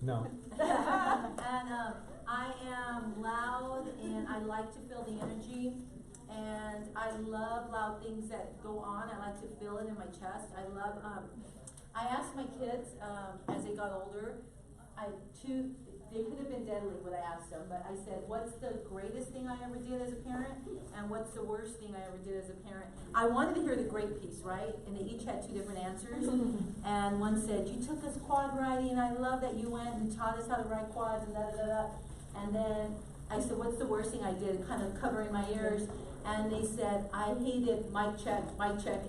No. And I am loud, and I like to feel the energy, and I love loud things that go on. I like to feel it in my chest. I asked my kids as they got older, they could have been deadly what I asked them, but I said, what's the greatest thing I ever did as a parent, and what's the worst thing I ever did as a parent? I wanted to hear the great piece, right? And they each had two different answers. And one said, you took us quad riding, and I love that you went and taught us how to ride quads, and da-da-da-da. And then I said, what's the worst thing I did? Kind of covering my ears. And they said, I hated mic check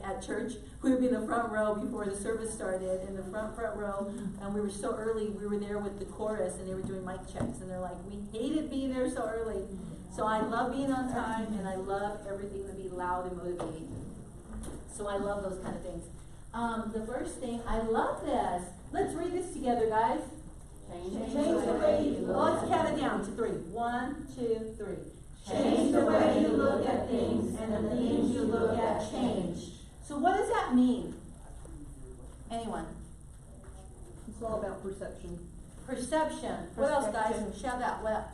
at church. We would be in the front row before the service started, in the front row, and we were so early, we were there with the chorus, and they were doing mic checks, and they're like, we hated being there so early. So I love being on time, and I love everything to be loud and motivating. So I love those kind of things. The first thing, I love this. Let's read this together, guys. Change the way you look. Let's count it down to 3. 1, 2, 3. Change the way you look at things, and the things you look at change. So what does that mean? Anyone? It's all about perception. Perception. What else, guys? Shout out. What?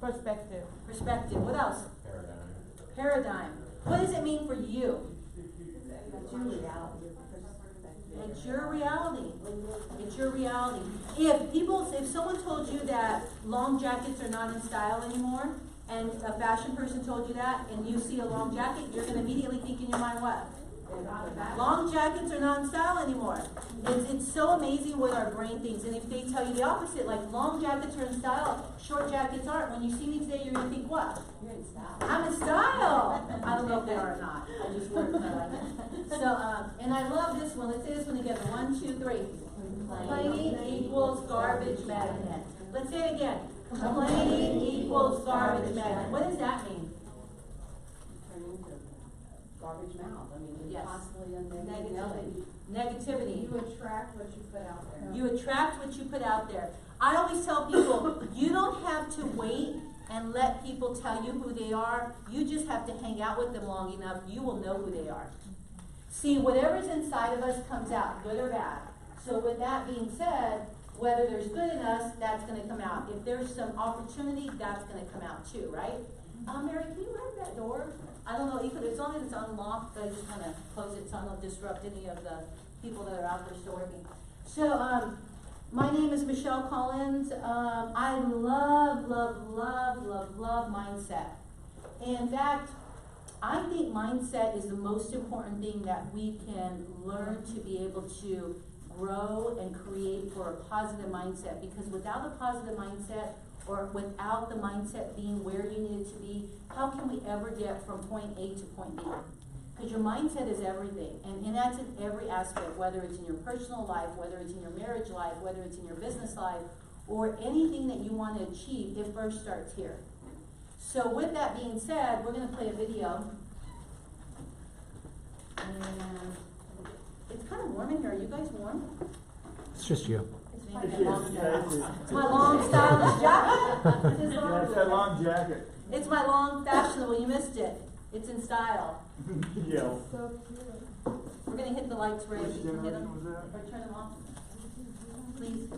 Perspective. Perspective. What else? Paradigm. What does it mean for you? It's your reality. It's your reality. It's your reality. If someone told you that long jackets are not in style anymore, and a fashion person told you that, and you see a long jacket, you're going to immediately think in your mind what? Long jackets are not in style anymore. It's so amazing what our brain thinks. And if they tell you the opposite, like long jackets are in style, short jackets aren't, when you see me today, you're going to think what? You're in style. I'm in style. I don't know if they are or not. I just wear it because I like it. So, and I love this one. Let's say this one together. 1, 2, 3. Complaining equals garbage magnet. Let's say it again. Complaining equals garbage magnet. What does that mean? Turning into garbage mouth. I mean, you're Yes. constantly under Negativity. You attract what you put out there. You attract what you put out there. I always tell people, you don't have to wait and let people tell you who they are. You just have to hang out with them long enough. You will know who they are. See, whatever's inside of us comes out, good or bad. So with that being said, whether there's good in us, that's going to come out. If there's some opportunity, that's going to come out too, right? Mary, can you open that door? I don't know, you could, as long as it's unlocked, I just kind of close it so I don't disrupt any of the people that are out there still working. So, my name is Michelle Collins. I love mindset. In fact, I think mindset is the most important thing that we can learn to be able to grow and create for a positive mindset, because without a positive mindset, or without the mindset being where you need it to be, how can we ever get from point A to point B? Because your mindset is everything, and that's in every aspect, whether it's in your personal life, whether it's in your marriage life, whether it's in your business life, or anything that you want to achieve, it first starts here. So with that being said, we're going to play a video. And it's kind of warm in here. Are you guys warm? It's just you. It's my long stylish jacket. It's that long jacket. It's my long fashionable. You missed it. It's in style. Yeah. So cute. We're going to hit the lights, Ray. Which You can hit them. generation was that? Or turn them off. Please.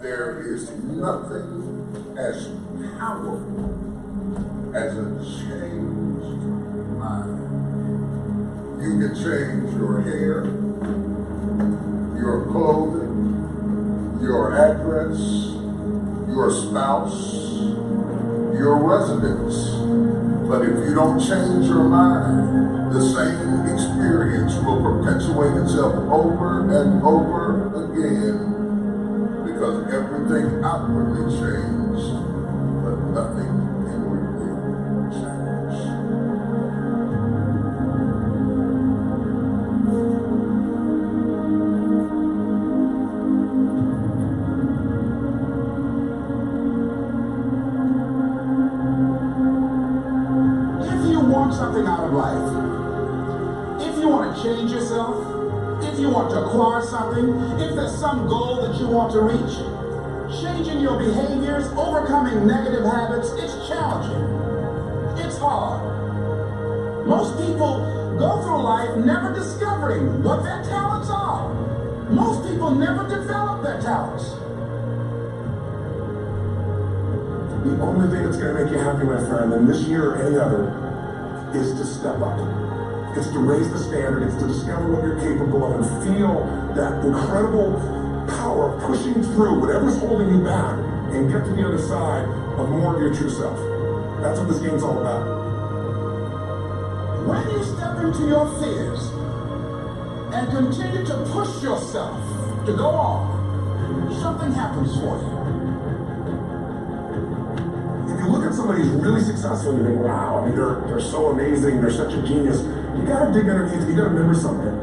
There is nothing as powerful as a changed mind. You can change your hair, your clothing, your address, your spouse, your residence. But if you don't change your mind, the same experience will perpetuate itself over and over again, because everything outwardly changed, but nothing inwardly changed. If you want something out of life, if you want to change yourself, if you want to acquire something, if there's some goal that you want to reach, changing your behaviors, overcoming negative habits, it's challenging. It's hard. Most people go through life never discovering what their talents are. Most people never develop their talents. The only thing that's going to make you happy, my friend, in this year or any other, is to step up. It's to raise the standard. It's to discover what you're capable of and feel that incredible power of pushing through whatever's holding you back and get to the other side of more of your true self. That's what this game's all about. When you step into your fears and continue to push yourself to go on, something happens for you. If you look at somebody who's really successful, you think, wow, I mean, they're so amazing, they're such a genius. You gotta dig underneath, you gotta remember something.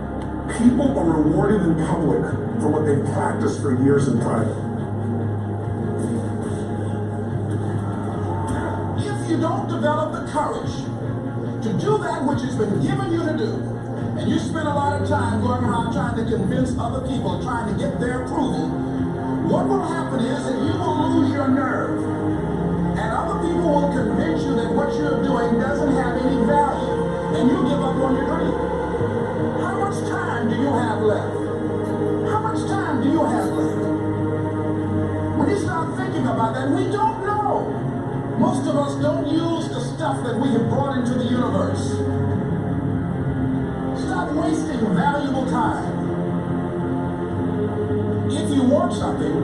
People are rewarded in public for what they've practiced for years in private. If you don't develop the courage to do that which has been given you to do, and you spend a lot of time going around trying to convince other people, trying to get their approval, what will happen is that you will lose your nerve. And other people will convince you that what you're doing doesn't have any value, and you give up on your dream. How much time do you have left? How much time do you have left? When you start thinking about that, we don't know. Most of us don't use the stuff that we have brought into the universe. Stop wasting valuable time. If you want something,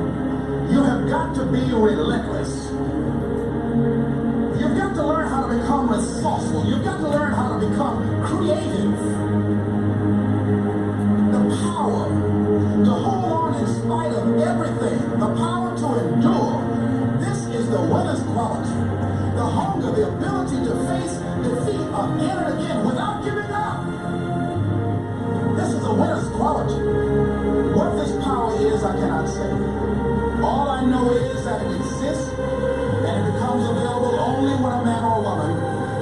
you have got to be relentless. You've got to learn how to become resourceful. You've got to learn how to become creative. The power to hold on in spite of everything. The power to endure. This is the winner's quality. The hunger, the ability to face defeat again and again without giving up. This is a winner's quality. What this power is, I cannot say. All I know is that it exists, and it becomes available only when a man or woman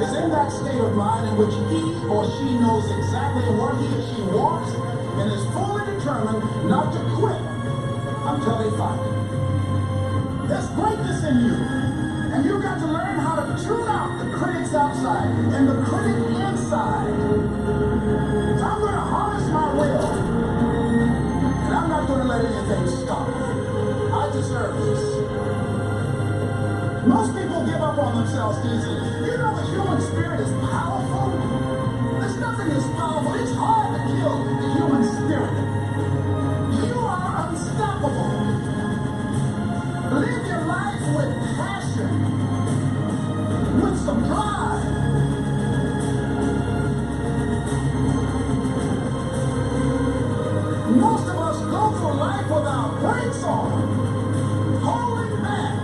is in that state of mind in which he or she knows exactly what he or she wants and is fully determined not to quit until they find it. There's greatness in you, and you've got to learn how to tune out the critics outside and the critic inside. So I'm going to harness my will, and I'm not going to let anything stop me. I deserve this. Most people give up on themselves easily. You know the human spirit is powerful. There's nothing as powerful. It's hard to kill the human spirit. You are unstoppable. Live your life with passion, with some drive. Most of us go through life without brakes on, holding back.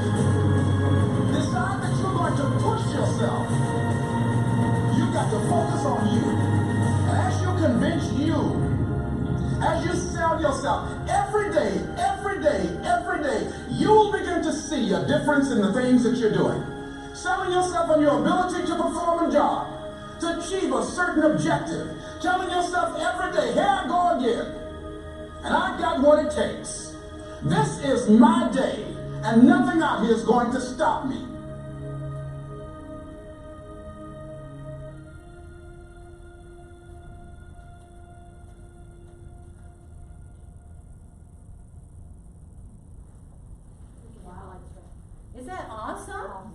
Decide that you're going to push yourself. You've got to focus on you. And as you convince you, as you sell yourself, every day, you will begin to see a difference in the things that you're doing. Selling yourself on your ability to perform a job, to achieve a certain objective. Telling yourself every day, here I go again. And I've got what it takes. This is my day, and nothing out here is going to stop me. Wow. Is that awesome?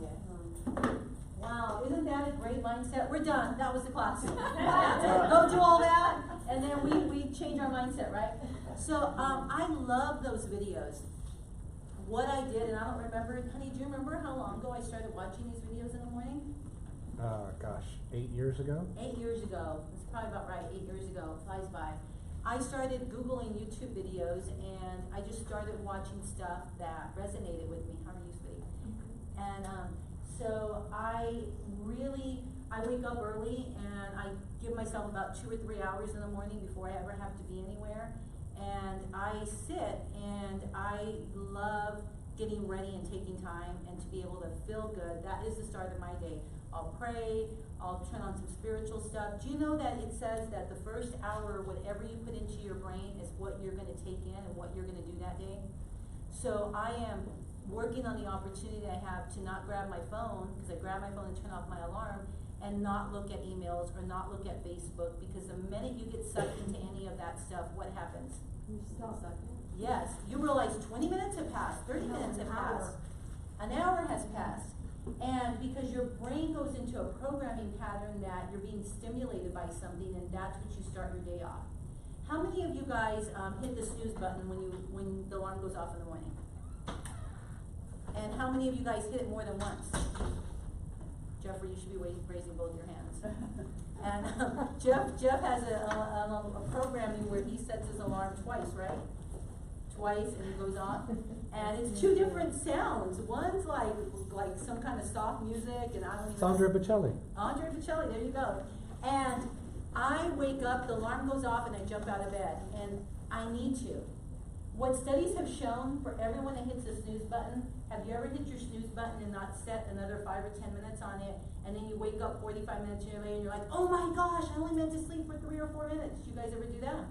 Wow, isn't that a great mindset? We're done. That was the class. That's it. Go do all that, and then we change our mindset, right? So I love those videos. What I did, and I don't remember, honey, do you remember how long ago I started watching these videos in the morning? Gosh, 8 years ago? 8 years ago. It's probably about right, 8 years ago. Flies by. I started Googling YouTube videos, and I just started watching stuff that resonated with me. How are you, sweetie? And so I wake up early, and I give myself about 2 or 3 hours in the morning before I ever have to be anywhere. And I sit, and I love getting ready and taking time and to be able to feel good. That is the start of my day. I'll pray, I'll turn on some spiritual stuff. Do you know that it says that the first hour, whatever you put into your brain is what you're going to take in and what you're going to do that day? So I am working on the opportunity I have to not grab my phone, because I grab my phone and turn off my alarm, and not look at emails or not look at Facebook, because the minute you get sucked into any of that stuff, what happens? You still sucking? Yes, you realize 20 minutes have passed, 30 minutes have passed, an hour has passed. And because your brain goes into a programming pattern that you're being stimulated by something, and that's what you start your day off. How many of you guys hit the snooze button when the alarm goes off in the morning? And how many of you guys hit it more than once? Jeffrey, you should be raising both your hands. And Jeff has a programming where he sets his alarm twice, right? Twice, and it goes off. And it's two different sounds. One's like some kind of soft music, and I don't even. Sandra Bocelli. Andre Bocelli, there you go. And I wake up, the alarm goes off, and I jump out of bed. And I need to. What studies have shown for everyone that hits the snooze button, have you ever hit your snooze button and not set another 5 or 10 minutes on it, and then you wake up 45 minutes later and you're like, oh my gosh, I only meant to sleep for 3 or 4 minutes. You guys ever do that?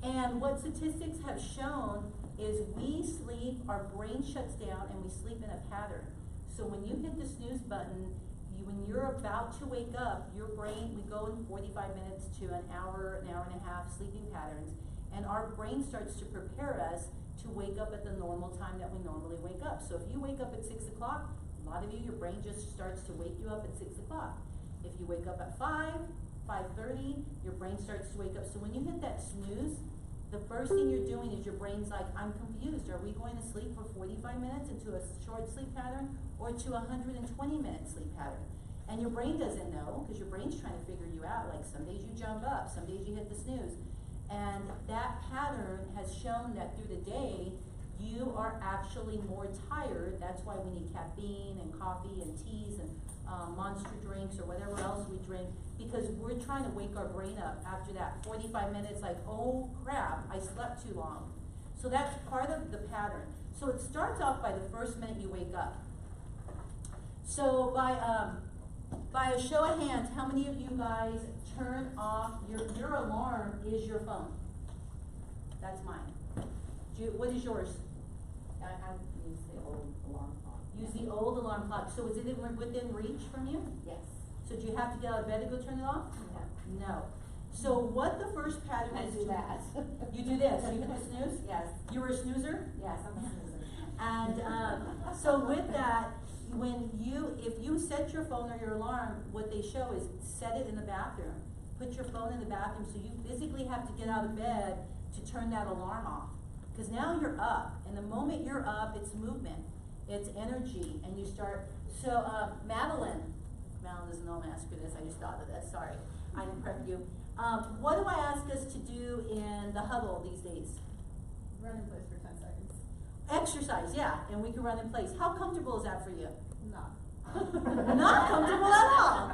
And what statistics have shown is we sleep, our brain shuts down, and we sleep in a pattern. So when you hit the snooze button, when you're about to wake up, your brain, we go in 45 minutes to an hour and a half sleeping patterns, and our brain starts to prepare us to wake up at the normal time that we normally wake up. So if you wake up at 6 o'clock, a lot of you, your brain just starts to wake you up at 6 o'clock. If you wake up at 5:30, your brain starts to wake up. So when you hit that snooze, the first thing you're doing is your brain's like, I'm confused. Are we going to sleep for 45 minutes into a short sleep pattern, or to a 120-minute sleep pattern? And your brain doesn't know, because your brain's trying to figure you out. Like, some days you jump up, some days you hit the snooze. And that pattern has shown that through the day, you are actually more tired. That's why we need caffeine and coffee and teas and monster drinks or whatever else we drink, because we're trying to wake our brain up after that 45 minutes, like, oh crap, I slept too long. So that's part of the pattern. So it starts off by the first minute you wake up. So by a show of hands, how many of you guys turn off your alarm is your phone? That's mine. What is yours? I use the old alarm clock. Use the old alarm clock. So is it within reach from you? Yes. So do you have to get out of bed to go turn it off? No. No. So what the first pattern I is do that. You do this. You hit the snooze? Yes. You were a snoozer? Yes, I'm a snoozer. And so with that, if you set your phone or your alarm, what they show is set it in the bathroom. Put your phone in the bathroom, so you physically have to get out of bed to turn that alarm off. Because now you're up, and the moment you're up, it's movement, it's energy, and you start. So Madeline doesn't know I'm gonna ask her this, I just thought of this, sorry. I didn't prep you. What do I ask us to do in the huddle these days? Run in place for 10 seconds. Exercise, yeah, and we can run in place. How comfortable is that for you? No. Not comfortable at all.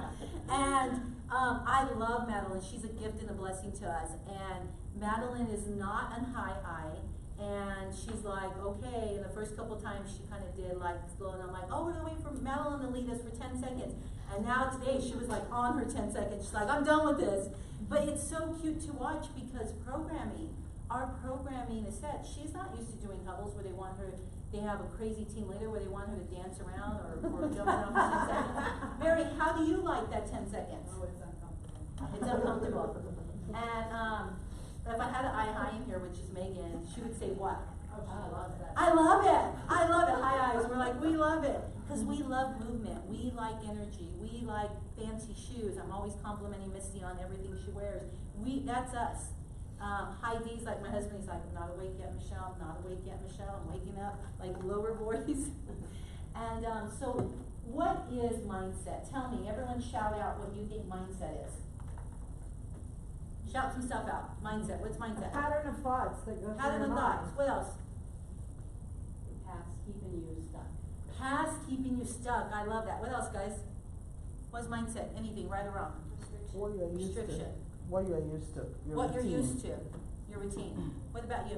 And I love Madeline. She's a gift and a blessing to us. And Madeline is not on high. And she's like, okay. And the first couple times she kind of did like slow. And I'm like, oh, we're going to wait for Madeline to lead us for 10 seconds. And now today she was like on her 10 seconds. She's like, I'm done with this. But it's so cute to watch, because our programming is set. She's not used to doing huddles where they have a crazy team leader where they want her to dance around or jump around for 10 seconds. Mary, how do you like that 10 seconds? Oh, it's uncomfortable. It's uncomfortable. And if I had an high in here, which is Megan, she would say what? Oh, she loves that. I love it. I love it. High eyes. We're like, we love it. Because we love movement. We like energy. We like fancy shoes. I'm always complimenting Misty on everything she wears. That's us. High D's, like my husband, he's like, I'm not awake yet, Michelle. I'm not awake yet, Michelle. I'm waking up. Like lower voice. And so what is mindset? Tell me. Everyone shout out what you think mindset is. Shout some stuff out. Mindset. What's mindset? Pattern of thoughts that go through Pattern your of mind. thoughts. What else? Past keeping you stuck. Past keeping you stuck. I love that. What else, guys? What's mindset? Anything, right or wrong? What you're used to. Restriction. What you're used to. Your What routine. you're used to. Your routine. What about you?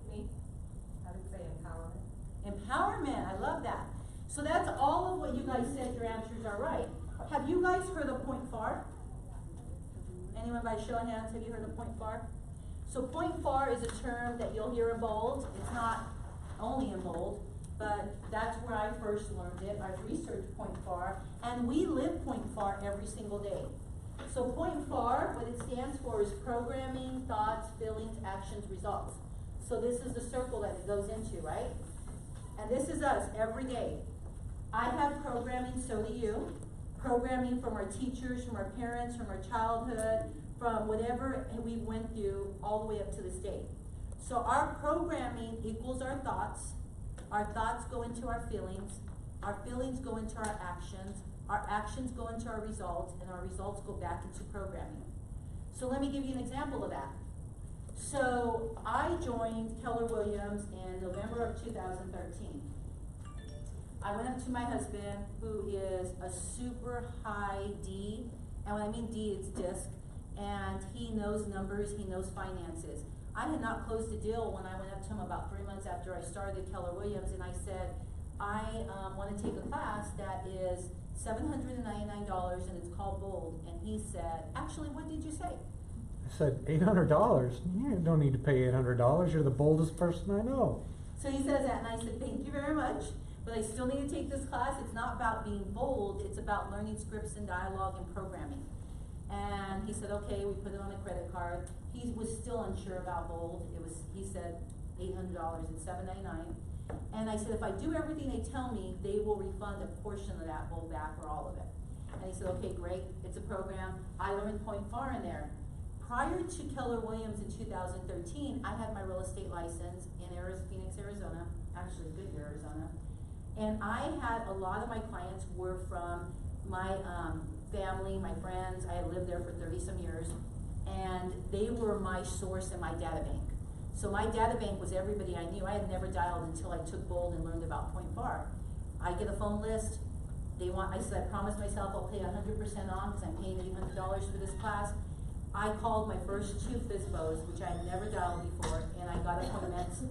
Me? I would say empowerment. Empowerment. I love that. So that's all of what you guys said. Your answers are right. Have you guys heard of point far? Anyone by show of hands, have you heard of point far? So point far is a term that you'll hear in bold. It's not only in bold. but that's where I first learned it. I've researched Point FAR, and we live Point FAR every single day. So Point FAR, what it stands for is programming, thoughts, feelings, actions, results. So this is the circle that it goes into, right? And this is us every day. I have programming, so do you. Programming from our teachers, from our parents, from our childhood, from whatever we went through all the way up to this day. So our programming equals our thoughts go into our feelings go into our actions go into our results, and our results go back into programming. So let me give you an example of that. So I joined Keller Williams in November of 2013. I went up to my husband, who is a super high D, and when I mean D, it's disc, and he knows numbers, he knows finances. I had not closed a deal when I went up to him about 3 months after I started Keller Williams, and I said, I want to take a class that is $799, and it's called Bold. And he said, actually, what did you say? I said, $800? You don't need to pay $800. You're the boldest person I know. So he says that, and I said, thank you very much, but I still need to take this class. It's not about being bold, it's about learning scripts and dialogue and programming. And he said, okay, we put it on a credit card. He was still unsure about Bold. He said $800, it's $799. And I said, if I do everything they tell me, they will refund a portion of that Bold back or all of it. And he said, okay, great, it's a program. I learned Point FAR in there. Prior to Keller Williams in 2013, I had my real estate license in Phoenix, Arizona, actually Goodyear, Arizona. And I had a lot of my clients were from my family, my friends. I had lived there for 30-some years, and they were my source and my data bank. So my data bank was everybody I knew. I had never dialed until I took Bold and learned about Point FAR. I get a phone list. I said, I promised myself I'll pay 100% on because I'm paying $800 for this class. I called my first 2 FSBOs, which I had never dialed before, and I got appointments,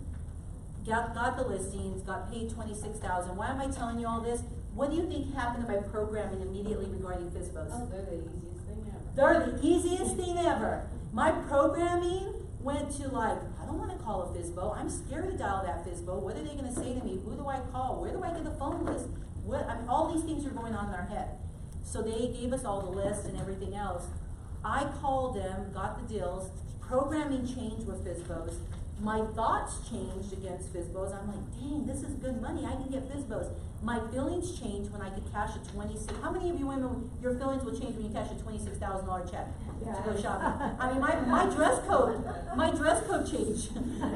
got the listings, got paid $26,000. Why am I telling you all this? What do you think happened to my programming immediately regarding FSBOs? Oh, they're the easiest thing ever. They're the easiest thing ever. My programming went to like, I don't want to call a FSBO. I'm scared to dial that FSBO. What are they going to say to me? Who do I call? Where do I get the phone list? All these things are going on in our head. So they gave us all the lists and everything else. I called them, got the deals. Programming changed with FSBOs. My thoughts changed against FSBOs. I'm like, dang, this is good money. I can get FSBOs. My feelings changed when I could cash a how many of you women, your feelings will change when you cash a $26,000 check to go shopping? I mean, my dress code changed.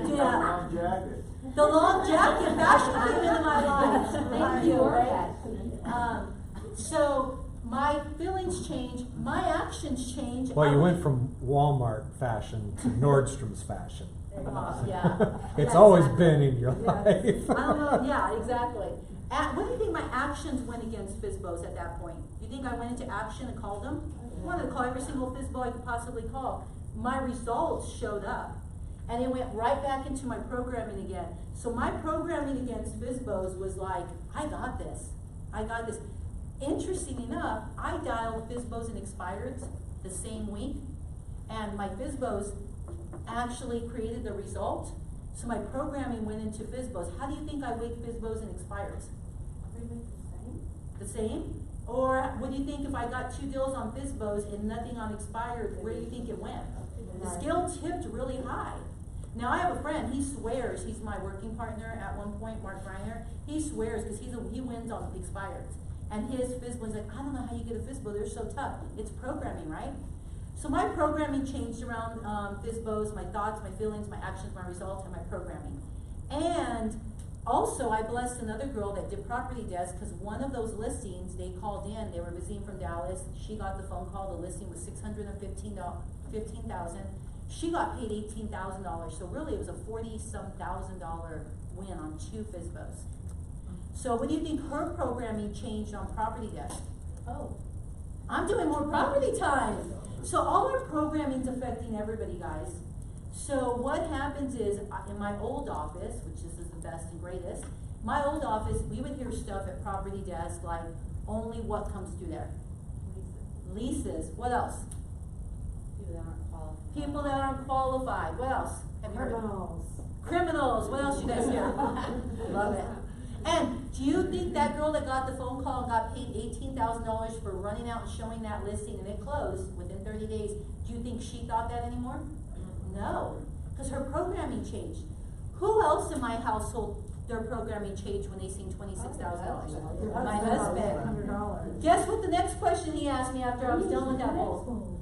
Yeah. Long jacket. The long jacket, fashion came into my life. Thank you, right? So my feelings change, my actions change. Well, you went from Walmart fashion to Nordstrom's fashion. Yeah. It's Yeah, always exactly. been in your life. I don't know, yeah, exactly. What do you think my actions went against FSBOs at that point? Do you think I went into action and called them? I wanted to call every single FSBO I could possibly call. My results showed up. And it went right back into my programming again. So my programming against FSBOs was like, I got this. I got this. Interesting enough, I dialed FSBOs and expireds the same week, and my FSBOs actually created the result. So my programming went into FSBOs. How do you think I weight FSBOs and expireds? The same? Or what do you think if I got 2 deals on FSBOs and nothing on expired, where do you think it went? The scale tipped really high. Now I have a friend, he swears, he's my working partner at one point, Mark Reiner, he swears because he wins on expireds. And his FSBO, he's like, I don't know how you get a FSBO, they're so tough. It's programming, right? So my programming changed around FSBOs, my thoughts, my feelings, my actions, my results, and my programming. And also, I blessed another girl that did property desk because one of those listings, they called in, they were visiting from Dallas. She got the phone call, the listing was $615,000. She got paid $18,000. So really, it was a $40-some-thousand win on 2 FSBOs. So what do you think her programming changed on property desk? Oh, I'm doing more property time. So all our programming's affecting everybody, guys. So what happens is, in my old office, which this is the best and greatest, my old office, we would hear stuff at property desk like, only what comes through there? Leases. What else? People that aren't qualified. What else? Have you heard? Criminals. Criminals. What else you guys hear? Love it. And do you think that girl that got the phone call and got paid $18,000 for running out and showing that listing and it closed within 30 days, do you think she thought that anymore? No, because her programming changed. Who else in my household, their programming changed when they seen $26,000? My husband. $100. Guess what the next question he asked me after I was done with that bold?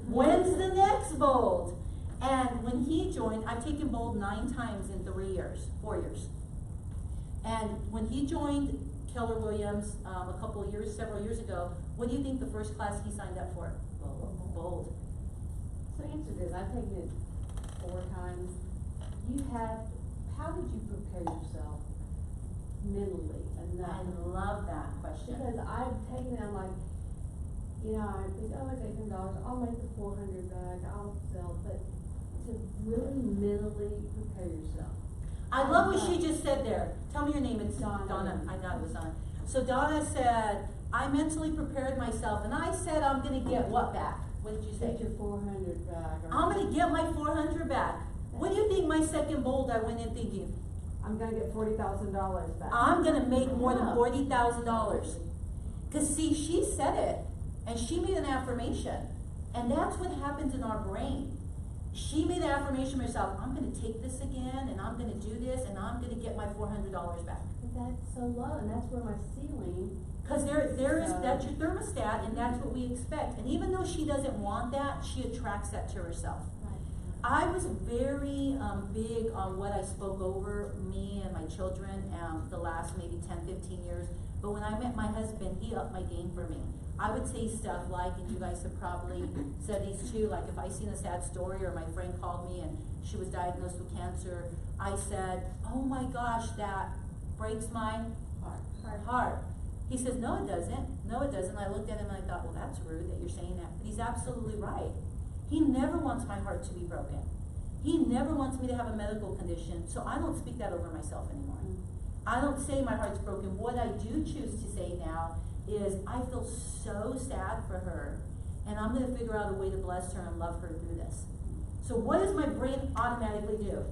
When's the next bold? And when he joined, I've taken bold 9 times in 4 years. And when he joined Keller Williams several years ago, what do you think the first class he signed up for? Bold. So answer this, I've taken it 4 times. How did you prepare yourself mentally enough? I love that question. Because I've taken it, I'm like, you know, I think, oh, it's $800, I'll make the 400 back, I'll sell, but to really mentally prepare yourself. I love what she just said there. Tell me your name. It's Donna. Donna. I know it was Donna. So Donna said, I mentally prepared myself, and I said I'm going to get what back? What did you say? Get your 400 back. I'm going to get my 400 back. What do you think my second bold I went in thinking? I'm gonna get $40,000 back. I'm going to make more than $40,000. Because see, she said it, and she made an affirmation. And that's what happens in our brain. She made an affirmation herself, I'm going to take this again, and I'm going to do this, and I'm going to get my $400 back. But that's so low, and that's where my ceiling. Because that's your thermostat, and that's what we expect. And even though she doesn't want that, she attracts that to herself. I was very big on what I spoke over me and my children the last maybe 10, 15 years. But when I met my husband, he upped my game for me. I would say stuff like, and you guys have probably said these too, like if I seen a sad story or my friend called me and she was diagnosed with cancer, I said, oh my gosh, that breaks my heart. He says, no it doesn't, no it doesn't. I looked at him and I thought, well that's rude that you're saying that. But he's absolutely right. He never wants my heart to be broken. He never wants me to have a medical condition, so I don't speak that over myself anymore. I don't say my heart's broken. What I do choose to say now is I feel so sad for her, and I'm going to figure out a way to bless her and love her through this. So what does my brain automatically do?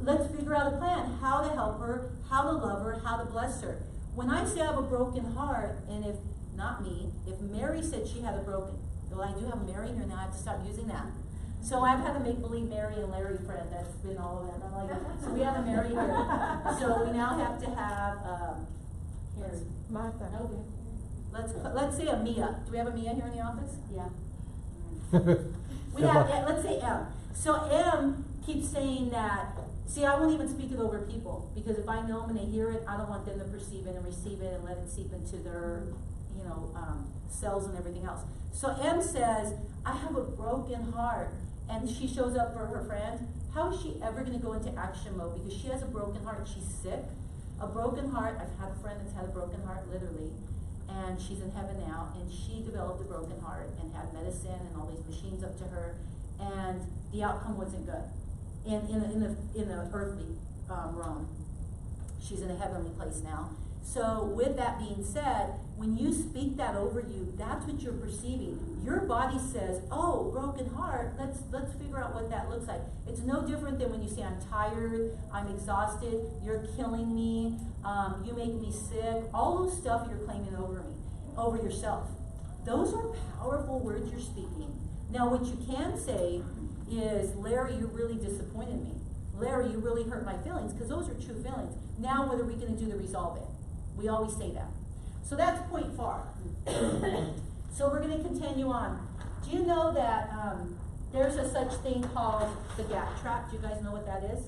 Let's figure out a plan, how to help her, how to love her, how to bless her. When I say I have a broken heart, and if, not me, if Mary said she had a broken, well I do have Mary here now, I have to stop using that. So I've had a make-believe Mary and Larry friend that's been all of them. I'm like, so we have a Mary here. So we now have to have, Harry. Martha. Okay. Let's say a Mia. Do we have a Mia here in the office? Yeah. We have, let's say M. So M keeps saying that, see, I won't even speak it over people, because if I know them and they hear it, I don't want them to perceive it and receive it and let it seep into their, cells and everything else. So M says, I have a broken heart, and she shows up for her friend. How is she ever going to go into action mode? Because she has a broken heart, she's sick. A broken heart, I've had a friend that's had a broken heart, literally, and she's in heaven now, and she developed a broken heart and had medicine and all these machines up to her, and the outcome wasn't good. In the earthly realm. She's in a heavenly place now. So with that being said, when you speak that over you, that's what you're perceiving. Your body says, oh, broken heart, let's figure out what that looks like. It's no different than when you say, I'm tired, I'm exhausted, you're killing me, you make me sick, all those stuff you're claiming over me, over yourself. Those are powerful words you're speaking. Now what you can say is, Larry, you really disappointed me. Larry, you really hurt my feelings, because those are true feelings. Now what are we going to do to resolve it? We always say that. So that's point far. So we're going to continue on. Do you know that there's a such thing called the gap trap? Do you guys know what that is?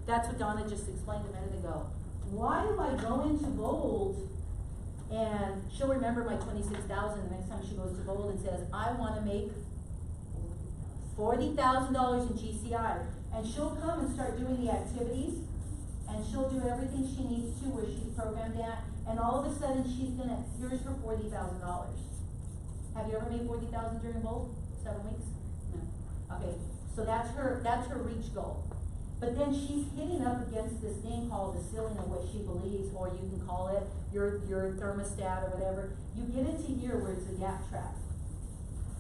That's what Donna just explained a minute ago. Why do I go into bold and she'll remember my $26,000 the next time she goes to bold and says, I want to make $40,000 in GCI. And she'll come and start doing the activities, and she'll do everything she needs to where she's programmed at, and all of a sudden she's gonna, here's her $40,000. Have you ever made $40,000 during bold? 7 weeks? No. Okay, so that's her reach goal. But then she's hitting up against this thing called the ceiling of what she believes, or you can call it your thermostat or whatever. You get into here where it's a gap trap.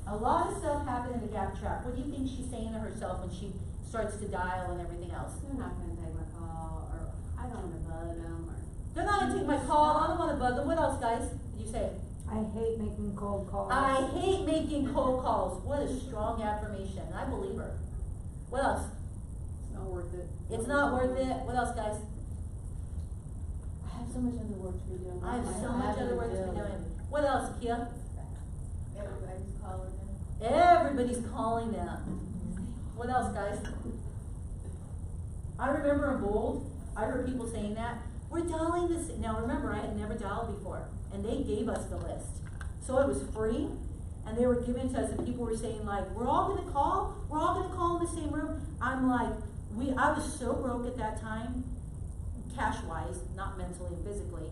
A lot of stuff happened in the gap trap. What do you think she's saying to herself when she starts to dial and everything else? They're not going to take my call, or I don't wanna bug them or. They're not gonna take my call, I don't wanna bug them. What else, guys? Did you say? I hate making cold calls. I hate making cold calls. What a strong affirmation. I believe her. What else? It's not worth it. It's not worth it. What else, guys? I have so much other work to be doing. I have so much other work to be doing. What else, Kia? Everybody's calling them. Everybody's calling them. What else, guys? I remember in Bold, I heard people saying that. We're dialing this. Now remember, I had never dialed before, and they gave us the list. So it was free, and they were giving to us, and people were saying like, we're all gonna call in the same room. I'm like, I was so broke at that time, cash-wise, not mentally and physically,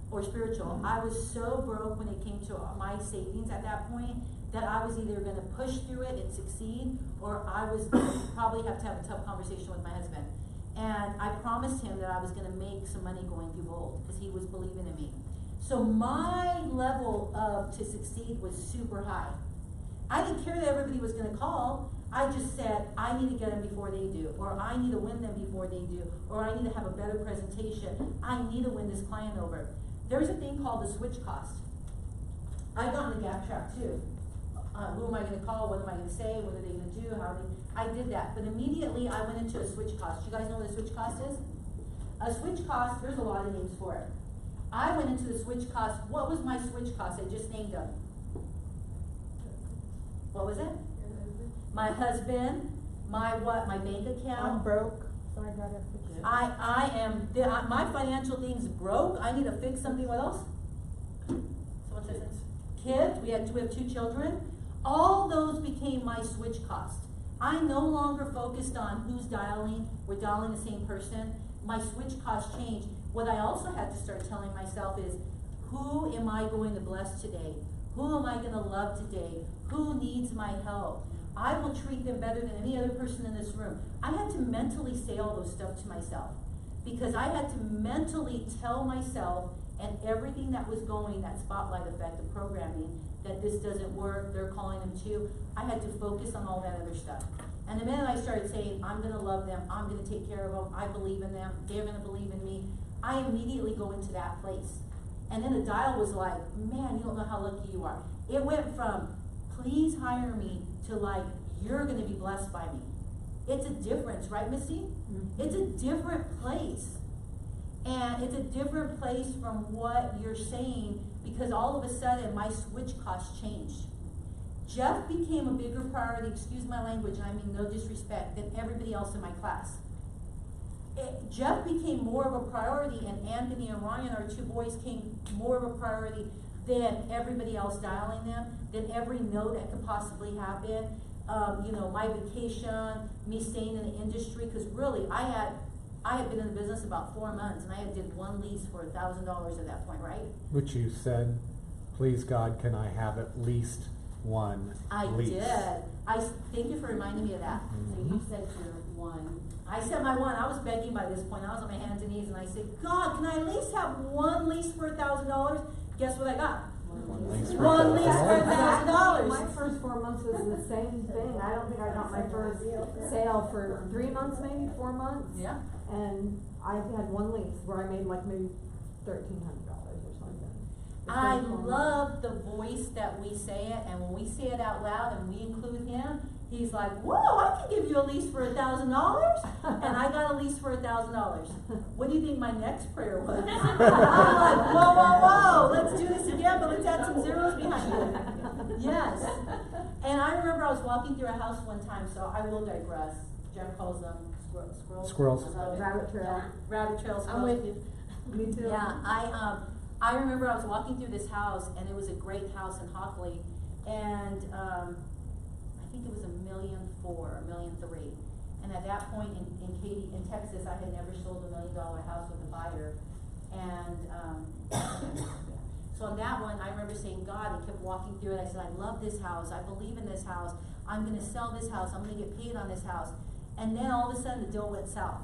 or spiritual. I was so broke when it came to my savings at that point, that I was either gonna push through it and succeed, or I was probably have to have a tough conversation with my husband. And I promised him that I was gonna make some money going through Bold, because he was believing in me. So my level of to succeed was super high. I didn't care that everybody was gonna call. I just said, I need to get them before they do, or I need to win them before they do, or I need to have a better presentation. I need to win this client over. There's a thing called the switch cost. I got in the gap trap too. Who am I gonna call? What am I gonna say? What are they gonna do? How are they? I did that, but immediately I went into a switch cost. You guys know what a switch cost is? A switch cost, there's a lot of names for it. I went into the switch cost. What was my switch cost? I just named them. What was it? My husband, my what? My bank account. I'm broke, so I gotta fix it. My financial thing's broke. I need to fix something. What else? Someone says this. Kids, we have 2 children. All those became my switch cost. I no longer focused on who's dialing. We're dialing the same person. My switch cost changed. What I also had to start telling myself is, who am I going to bless today? Who am I going to love today? Who needs my help? I will treat them better than any other person in this room. I had to mentally say all those stuff to myself, because I had to mentally tell myself and everything that was going, that spotlight effect of programming, that this doesn't work, they're calling them too. I had to focus on all that other stuff. And the minute I started saying, I'm gonna love them, I'm gonna take care of them, I believe in them, they're gonna believe in me, I immediately go into that place. And then the dial was like, man, you don't know how lucky you are. It went from, please hire me, to like, you're gonna be blessed by me. It's a difference, right, Missy? Mm-hmm. It's a different place. And it's a different place from what you're saying, because all of a sudden my switch cost changed. Jeff became a bigger priority, excuse my language, and I mean no disrespect, than everybody else in my class. Jeff became more of a priority, and Anthony and Ryan, our 2 boys, came more of a priority than everybody else dialing them, than every note that could possibly happen. My vacation, me staying in the industry, because really I had been in the business about 4 months, and I had did 1 lease for $1,000 at that point, right? Which you said, please God, can I have at least 1 lease? I did. Thank you for reminding me of that. So you said your 1. I said my 1. I was begging by this point. I was on my hands and knees, and I said, God, can I at least have 1 lease for $1,000? Guess what I got? 1 lease for One lease for $1,000. My first 4 months was the same thing. I don't think I got my first sale for 3 months, maybe 4 months. Yeah. And I had 1 lease where I made like maybe $1,300 or something. I love the voice that we say it, and when we say it out loud and we include him, he's like, whoa, I can give you a lease for $1,000, and I got a lease for $1,000. What do you think my next prayer was? I'm like, whoa, let's do this again, but let's add some zeros behind it. Yes. And I remember I was walking through a house one time, so I will digress. Jeff calls them Squirrels. Rabbit trail. Rabbit trails. I'm with you. Me too. Yeah, I remember I was walking through this house, and it was a great house in Hockley, and I think it was $1.4 million, $1.3 million. And at that point in Texas, I had never sold $1 million house with a buyer, and so on that one, I remember saying, God, I kept walking through it. I said, I love this house. I believe in this house. I'm going to sell this house. I'm going to get paid on this house. And then all of a sudden, the deal went south.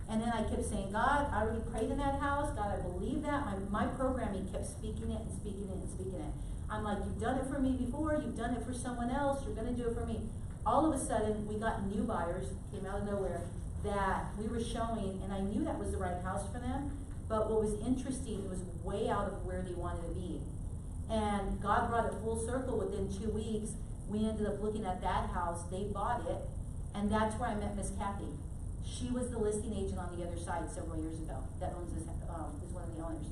And then I kept saying, God, I already prayed in that house. God, I believe that. My programming kept speaking it and speaking it and speaking it. I'm like, you've done it for me before. You've done it for someone else. You're going to do it for me. All of a sudden, we got new buyers, came out of nowhere. that we were showing, and I knew that was the right house for them, but what was interesting, it was way out of where they wanted to be. And God brought it full circle. Within 2 weeks, we ended up looking at that house, they bought it, and that's where I met Miss Kathy. She was the listing agent on the other side several years ago, that owns this, is one of the owners.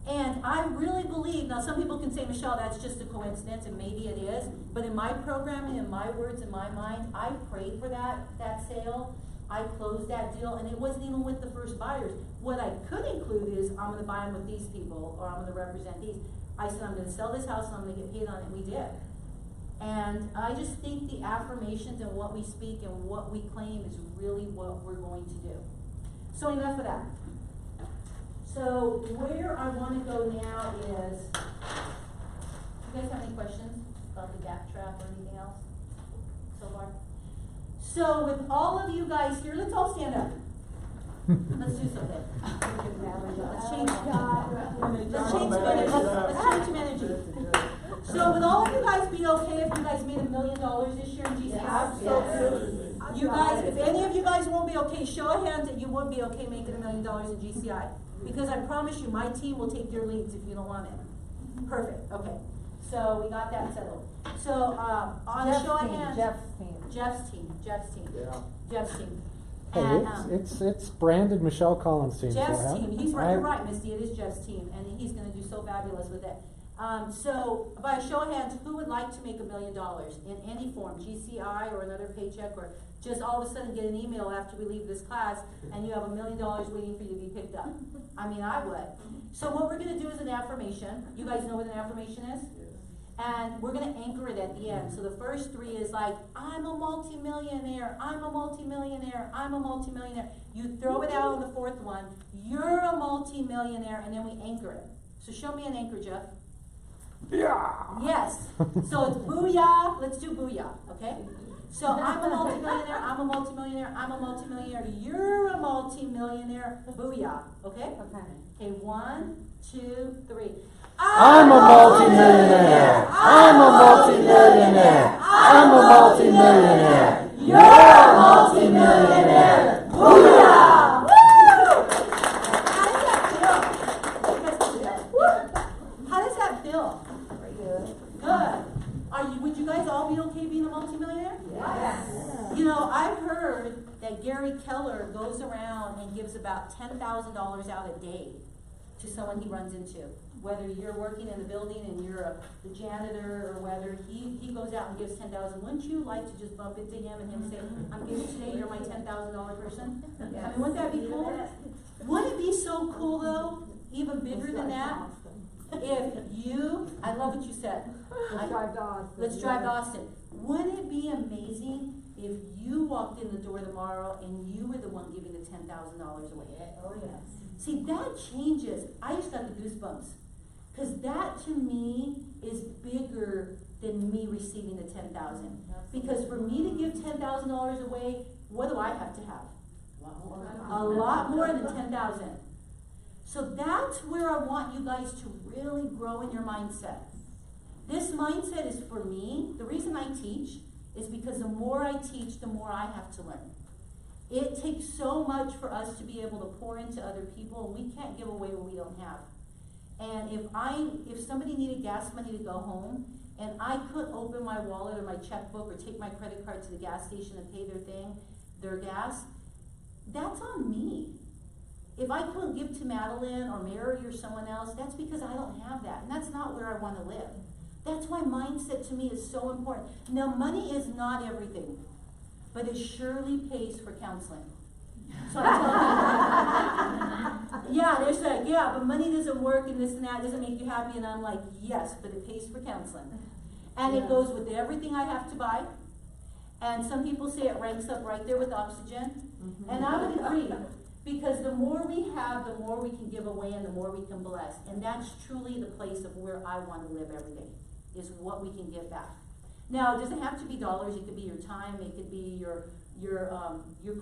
And I really believe, now some people can say, Michelle, that's just a coincidence, and maybe it is, but in my programming, in my words, in my mind, I prayed for that sale. I closed that deal, and it wasn't even with the first buyers. What I could include is, I'm gonna buy them with these people, or I'm gonna represent these. I said, I'm gonna sell this house, and I'm gonna get paid on it, and we did. And I just think the affirmations and what we speak and what we claim is really what we're going to do. So enough of that. So where I want to go now is, you guys have any questions about the gap trap or anything else so far? So with all of you guys here, let's all stand up. Let's do something. Let's change some energy. Let's change some energy. So would all of you guys be okay if you guys made $1 million this year in GCI? Absolutely. You guys, if any of you guys won't be okay, show of hands that you won't be okay making $1 million in GCI. Because I promise you, my team will take your leads if you don't want it. Perfect, okay. So we got that settled. So on a show of hands. Jeff's team. Hey, And, it's branded Michelle Collins' team. Jeff's so team, he's right, you're right, Misty, it is Jeff's team, and he's gonna do so fabulous with it. So, by a show of hands, who would like to make $1 million in any form, GCI or another paycheck, or just all of a sudden get an email after we leave this class, and you have $1 million waiting for you to be picked up? I mean, I would. So what we're gonna do is an affirmation. You guys know what an affirmation is? And we're gonna anchor it at the end. So the first 3 is like, I'm a multimillionaire, I'm a multimillionaire, I'm a multimillionaire. You throw it out on the 4th one, you're a multimillionaire, and then we anchor it. So show me an anchor, Jeff. Yeah. Yes. So it's booyah. Let's do booyah, okay? So I'm a multimillionaire, I'm a multimillionaire, I'm a multimillionaire, you're a multimillionaire, booyah, okay? Okay, 1, 2, 3. I'm a multimillionaire. I'm a multimillionaire. I'm a multimillionaire. You're a multimillionaire. Booyah! Woo! How does that feel? Good. Would you guys all be okay being a multimillionaire? Yes. You know, I've heard that Gary Keller goes around and gives about $10,000 out a day to someone he runs into. Whether you're working in the building and you're the janitor, or whether he goes out and gives $10,000, wouldn't you like to just bump into him and him say, I'm giving today, you're my $10,000 person? Yes. I mean, wouldn't that be cool? Wouldn't it be so cool though, even bigger than that? If you, I love what you said. Let's drive to Austin. Let's drive to Austin. Wouldn't it be amazing if you walked in the door tomorrow and you were the one giving the $10,000 away? Oh, yes. See, that changes. I just got the goosebumps. Because that to me is bigger than me receiving the $10,000. Because for me to give $10,000 away, what do I have to have? A lot more than 10,000. So that's where I want you guys to really grow in your mindset. This mindset is for me. The reason I teach is because the more I teach, the more I have to learn. It takes so much for us to be able to pour into other people, and we can't give away what we don't have. And if somebody needed gas money to go home, and I couldn't open my wallet or my checkbook or take my credit card to the gas station and pay their gas, that's on me. If I couldn't give to Madeline or Mary or someone else, that's because I don't have that, and that's not where I want to live. That's why mindset to me is so important. Now, money is not everything, but it surely pays for counseling. So I'm telling you, yeah, they're saying, yeah, but money doesn't work and this and that doesn't make you happy, and I'm like, yes, but it pays for counseling. And it goes with everything I have to buy. And some people say it ranks up right there with oxygen. And I would agree, because the more we have, the more we can give away and the more we can bless. And that's truly the place of where I want to live every day, is what we can give back. Now, it doesn't have to be dollars. It could be your time. It could be you're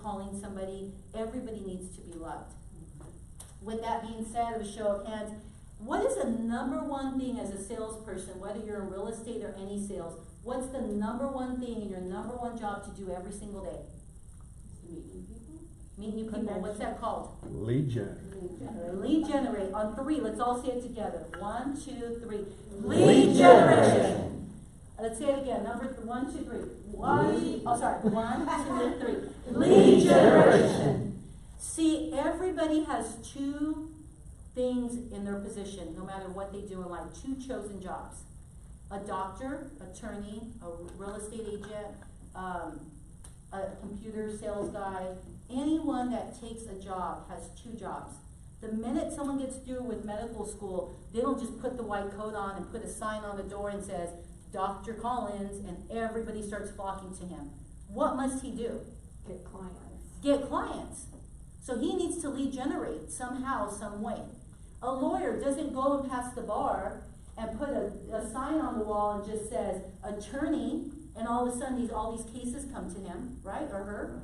calling somebody. Everybody needs to be loved. With that being said, a show of hands, what is the number one thing as a salesperson, whether you're in real estate or any sales, what's the number one thing in your number one job to do every single day? Meet new people, what's that called? Lead gen. Lead generate, on three, let's all say it together. 1, 2, 3. Lead generation. Let's say it again, number 1, 2, 3. 1, 2, 3. Lead generation. See, everybody has two things in their position, no matter what they do in life, two chosen jobs. A doctor, attorney, a real estate agent, a computer sales guy, anyone that takes a job has two jobs. The minute someone gets through with medical school, they don't just put the white coat on and put a sign on the door and says, Dr. Collins, and everybody starts flocking to him. What must he do? Get clients. Get clients. So he needs to lead generate somehow, some way. A lawyer doesn't go and pass the bar and put a sign on the wall and just says, attorney, and all of a sudden all these cases come to him, right, or her.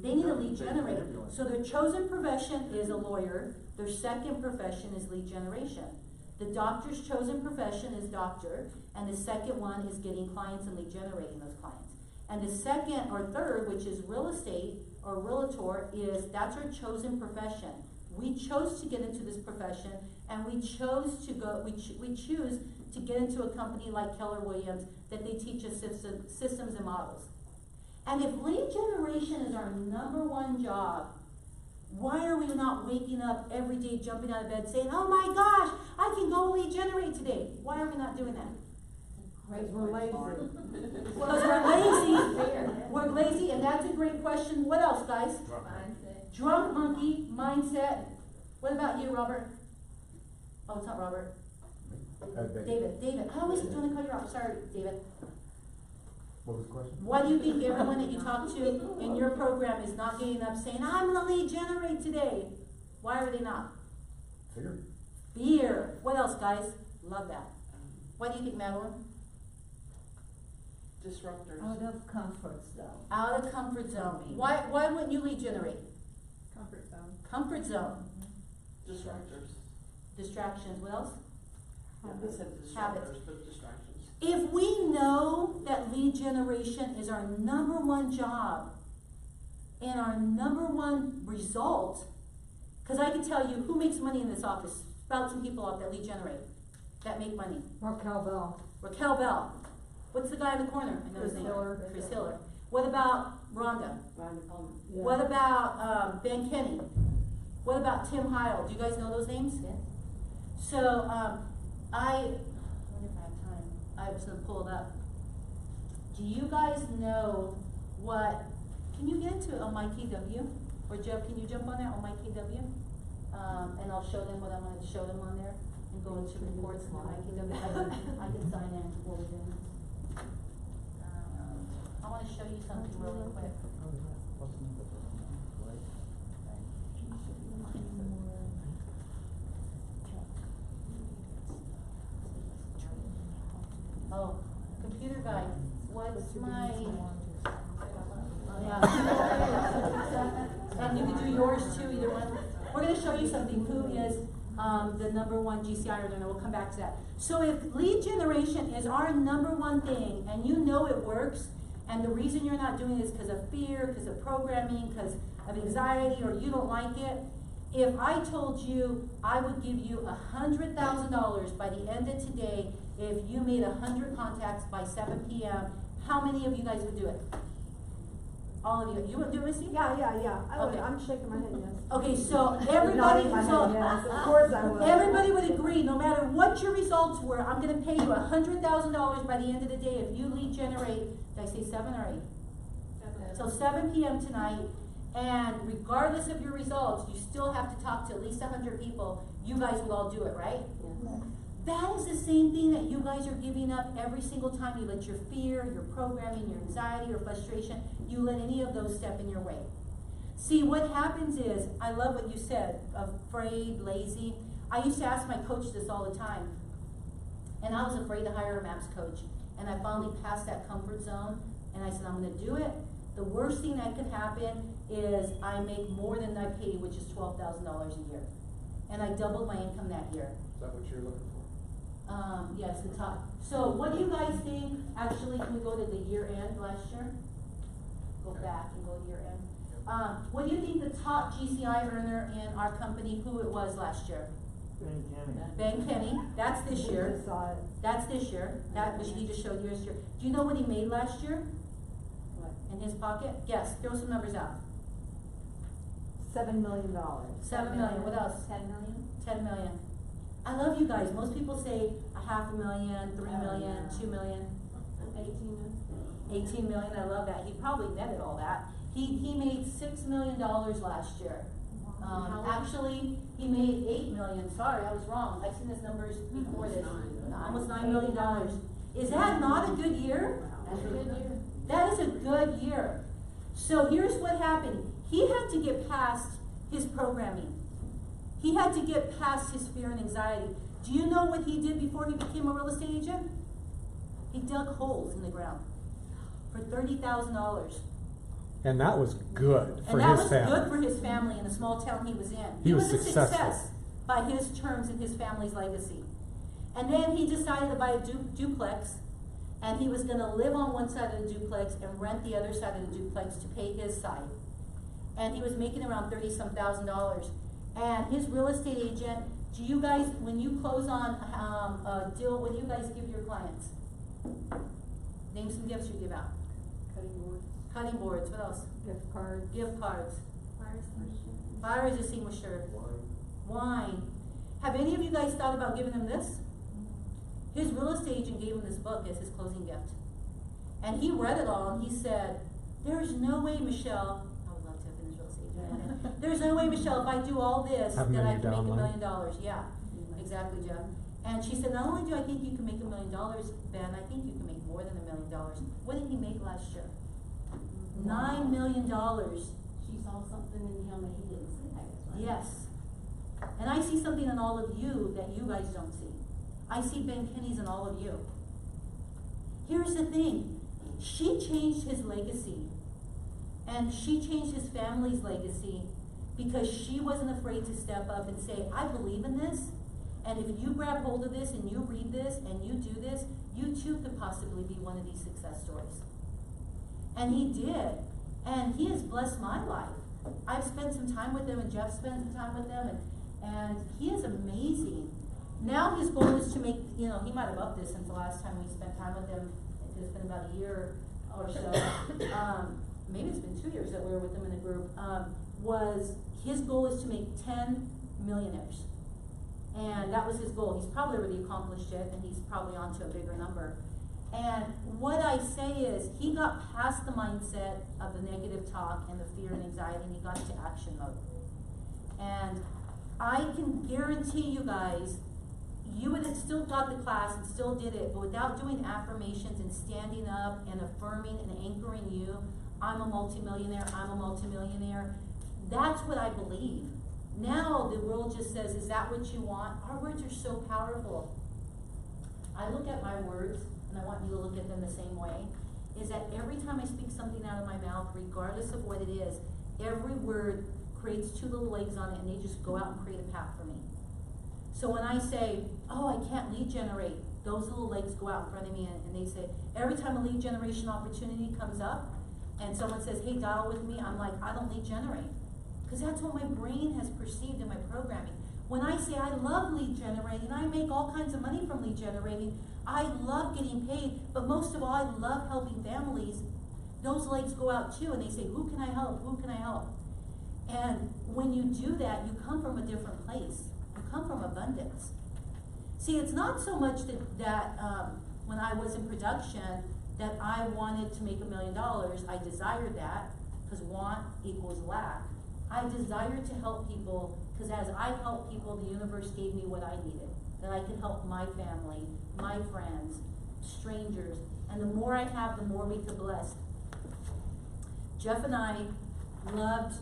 They need a lead generator. So their chosen profession is a lawyer. Their second profession is lead generation. The doctor's chosen profession is doctor, and the second one is getting clients and lead generating those clients. And the second or third, which is real estate or realtor, that's our chosen profession. We chose to get into this profession, and we chose to go. We choose to get into a company like Keller Williams that they teach us systems and models. And if lead generation is our number one job, why are we not waking up every day, jumping out of bed, saying, "Oh my gosh, I can go lead generate today"? Why are we not doing that? Because we're lazy. Because we're lazy. We're lazy, and that's a great question. What else, guys? Drunk monkey mindset. What about you, Robert? Oh, it's not Robert. David. I always want to call you Robert. Sorry, David. What was the question? Why do you think everyone that you talk to in your program is not getting up saying, "I'm gonna lead generate today"? Why are they not? Fear. What else, guys? Love that. Why do you think, Madeline? Disruptors. Out of comfort zone. Out of comfort zone. Why wouldn't you lead generate? Comfort zone. Comfort zone. Disruptors. Distractions. What else? Yeah, they said disruptors, Habits. but distractions. If we know that lead generation is our number one job and our number one result, because I can tell you who makes money in this office. Spout some people out that lead generate, that make money. Raquel Bell. Raquel Bell. What's the guy in the corner? I know his name. Chris Hiller. What about Rhonda? Rhonda Coleman. Yeah. What about Ben Kenny? What about Tim Heil? Do you guys know those names? Yes. So, I wonder if I have time. I was gonna pull it up. Do you guys know what, can you get into my KW? Or Jeff, can you jump on that on my KW? And I'll show them what I'm gonna show them on there and go into reports on my KW. I can sign in before we do. I wanna show you something really quick. Oh, computer guy, what's my, and you can do yours too, either one. We're gonna show you something, who is, the number one GCI earner, we'll come back to that. So if lead generation is our number one thing, and you know it works, and the reason you're not doing it is because of fear, because of programming, because of anxiety, or you don't like it, if I told you I would give you $100,000 by the end of today if you made 100 contacts by 7 p.m., how many of you guys would do it? All of you. You would do it, Missy? Yeah. I would, Okay. I'm shaking my head, yes. Okay, so everybody, Nodding my head, yes, of course I would. everybody would agree, no matter what your results were, I'm gonna pay you $100,000 by the end of the day if you lead generate, did I say 7 or 8? So 7 p.m. tonight, and regardless of your results, you still have to talk to at least 100 people. You guys will all do it, right? Yes. That is the same thing that you guys are giving up every single time you let your fear, your programming, your anxiety, or frustration, you let any of those step in your way. See, what happens is, I love what you said, afraid, lazy. I used to ask my coach this all the time, and I was afraid to hire a MAPS coach, and I finally passed that comfort zone, and I said, I'm gonna do it. The worst thing that could happen is I make more than I pay, which is $12,000 a year. And I doubled my income that year. Is that what you're looking for? Yes, the top. So what do you guys think, actually, can we go to the year end last year? Go back and go to year end. What do you think the top GCI earner in our company, who it was last year? Ben Kenny, that's this year. Just saw it. That's this year. That was, he just showed you this year. Do you know what he made last year What? in his pocket? Guess, throw some numbers out. $7 million. 7 million, what else? 10 million? 10 million. I love you guys. Most people say a $500,000, 3 million, yeah. 2 million. 18. 18 million, I love that. He probably netted all that. He made $6 million last year. How much? Actually, he made 8 million. Sorry, I was wrong. I've seen his numbers before this. Almost $9 million. Is that not a good year? That's a good year. That is a good year. So here's what happened. He had to get past his programming. He had to get past his fear and anxiety. Do you know what he did before he became a real estate agent? He dug holes in the ground for $30,000. And that was good for And that his was family. good for his family in the small town he was in. He was a successful. success by his terms and his family's legacy. And then he decided to buy a duplex, and he was gonna live on one side of the duplex and rent the other side of the duplex to pay his side. And he was making around $30-some thousand. And his real estate agent, do you guys, when you close on a deal, what do you guys give your clients? Name some gifts you give out. Cutting boards. Cutting boards, what else? Gift cards. Gift cards. Fire extinguisher. Fire extinguisher. Wine. Have any of you guys thought about giving him this? His real estate agent gave him this book as his closing gift. And he read it all and he said, there's no way, Michelle, I would love to have been his real estate agent. There's no way, Michelle, if I do all this, Have then I million can make $1 down million. Yeah, exactly, Jeff. And she said, not only do I think you can make $1 million, Ben, I think you can make more than $1 million. What did he make last year? $9 million. She saw something in him that he didn't see, I guess, right? Yes. And I see something in all of you that you guys don't see. I see Ben Kenny's in all of you. Here's the thing. She changed his legacy. And she changed his family's legacy because she wasn't afraid to step up and say, I believe in this. And if you grab hold of this and you read this and you do this, you too could possibly be one of these success stories. And he did. And he has blessed my life. I've spent some time with him and Jeff spent some time with him and he is amazing. Now his goal is to make, he might have upped this since the last time we spent time with him. It's been about a year or so. Maybe it's been 2 years that we were with him in a group. Was his goal is to make 10 millionaires. And that was his goal. He's probably already accomplished it and he's probably on to a bigger number. And what I say is, he got past the mindset of the negative talk and the fear and anxiety, and he got into action mode. And I can guarantee you guys, you would have still got the class and still did it, but without doing affirmations and standing up and affirming and anchoring you, I'm a multimillionaire, I'm a multimillionaire. That's what I believe. Now the world just says, is that what you want? Our words are so powerful. I look at my words, and I want you to look at them the same way, is that every time I speak something out of my mouth, regardless of what it is, every word creates two little legs on it and they just go out and create a path for me. So when I say, oh, I can't lead generate, those little legs go out in front of me and they say, every time a lead generation opportunity comes up and someone says, hey, dial with me, I'm like, I don't lead generate. Because that's what my brain has perceived in my programming. When I say I love lead generating, I make all kinds of money from lead generating, I love getting paid, but most of all, I love helping families. Those legs go out too, and they say, who can I help? Who can I help? And when you do that, you come from a different place. You come from abundance. See, it's not so much that when I was in production, that I wanted to make $1 million. I desired that, because want equals lack. I desired to help people, because as I helped people, the universe gave me what I needed. That I could help my family, my friends, strangers, and the more I have, the more we could bless. Jeff and I loved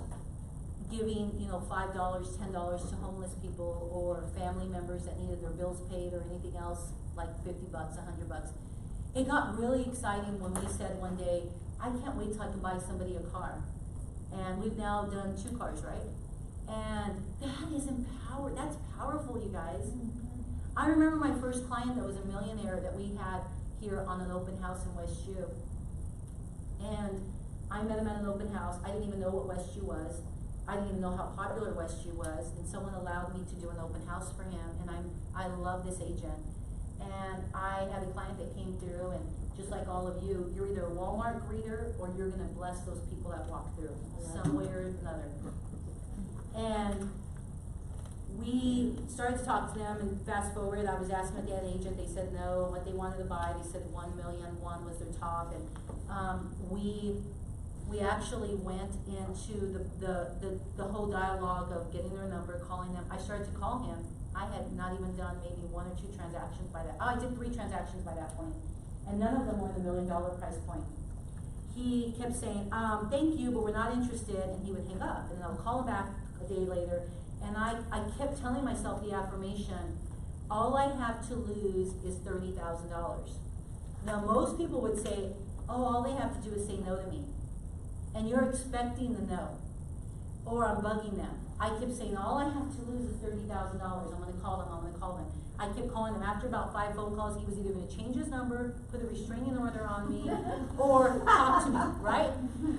giving, $5, $10 to homeless people or family members that needed their bills paid or anything else, like $50, $100. It got really exciting when we said one day, I can't wait till I can buy somebody a car. And we've now done 2 cars, right? And that is empowered. That's powerful, you guys. I remember my first client that was a millionaire that we had here on an open house in West U. And I met him at an open house. I didn't even know what WestU was. I didn't even know how popular WestU was, and someone allowed me to do an open house for him, and I love this agent. And I had a client that came through, and just like all of you, you're either a Walmart greeter or you're gonna bless those people that walk through, some way or another. And we started to talk to them, and fast forward, I was asking about that agent, they said no, what they wanted to buy, they said 1 million, one was their top, and, we actually went into the whole dialogue of getting their number, calling them. I started to call him. I had not even done maybe 1 or 2 transactions by that. I did 3 transactions by that point, and none of them were in the $1 million price point. He kept saying, thank you, but we're not interested, and he would hang up, and I would call him back a day later, and I kept telling myself the affirmation, all I have to lose is $30,000. Now, most people would say, oh, all they have to do is say no to me. And you're expecting the no, or I'm bugging them. I kept saying, all I have to lose is $30,000. I'm gonna call them, I'm gonna call them. I kept calling him. After about 5 phone calls, he was either gonna change his number, put a restraining order on me, or talk to me, right?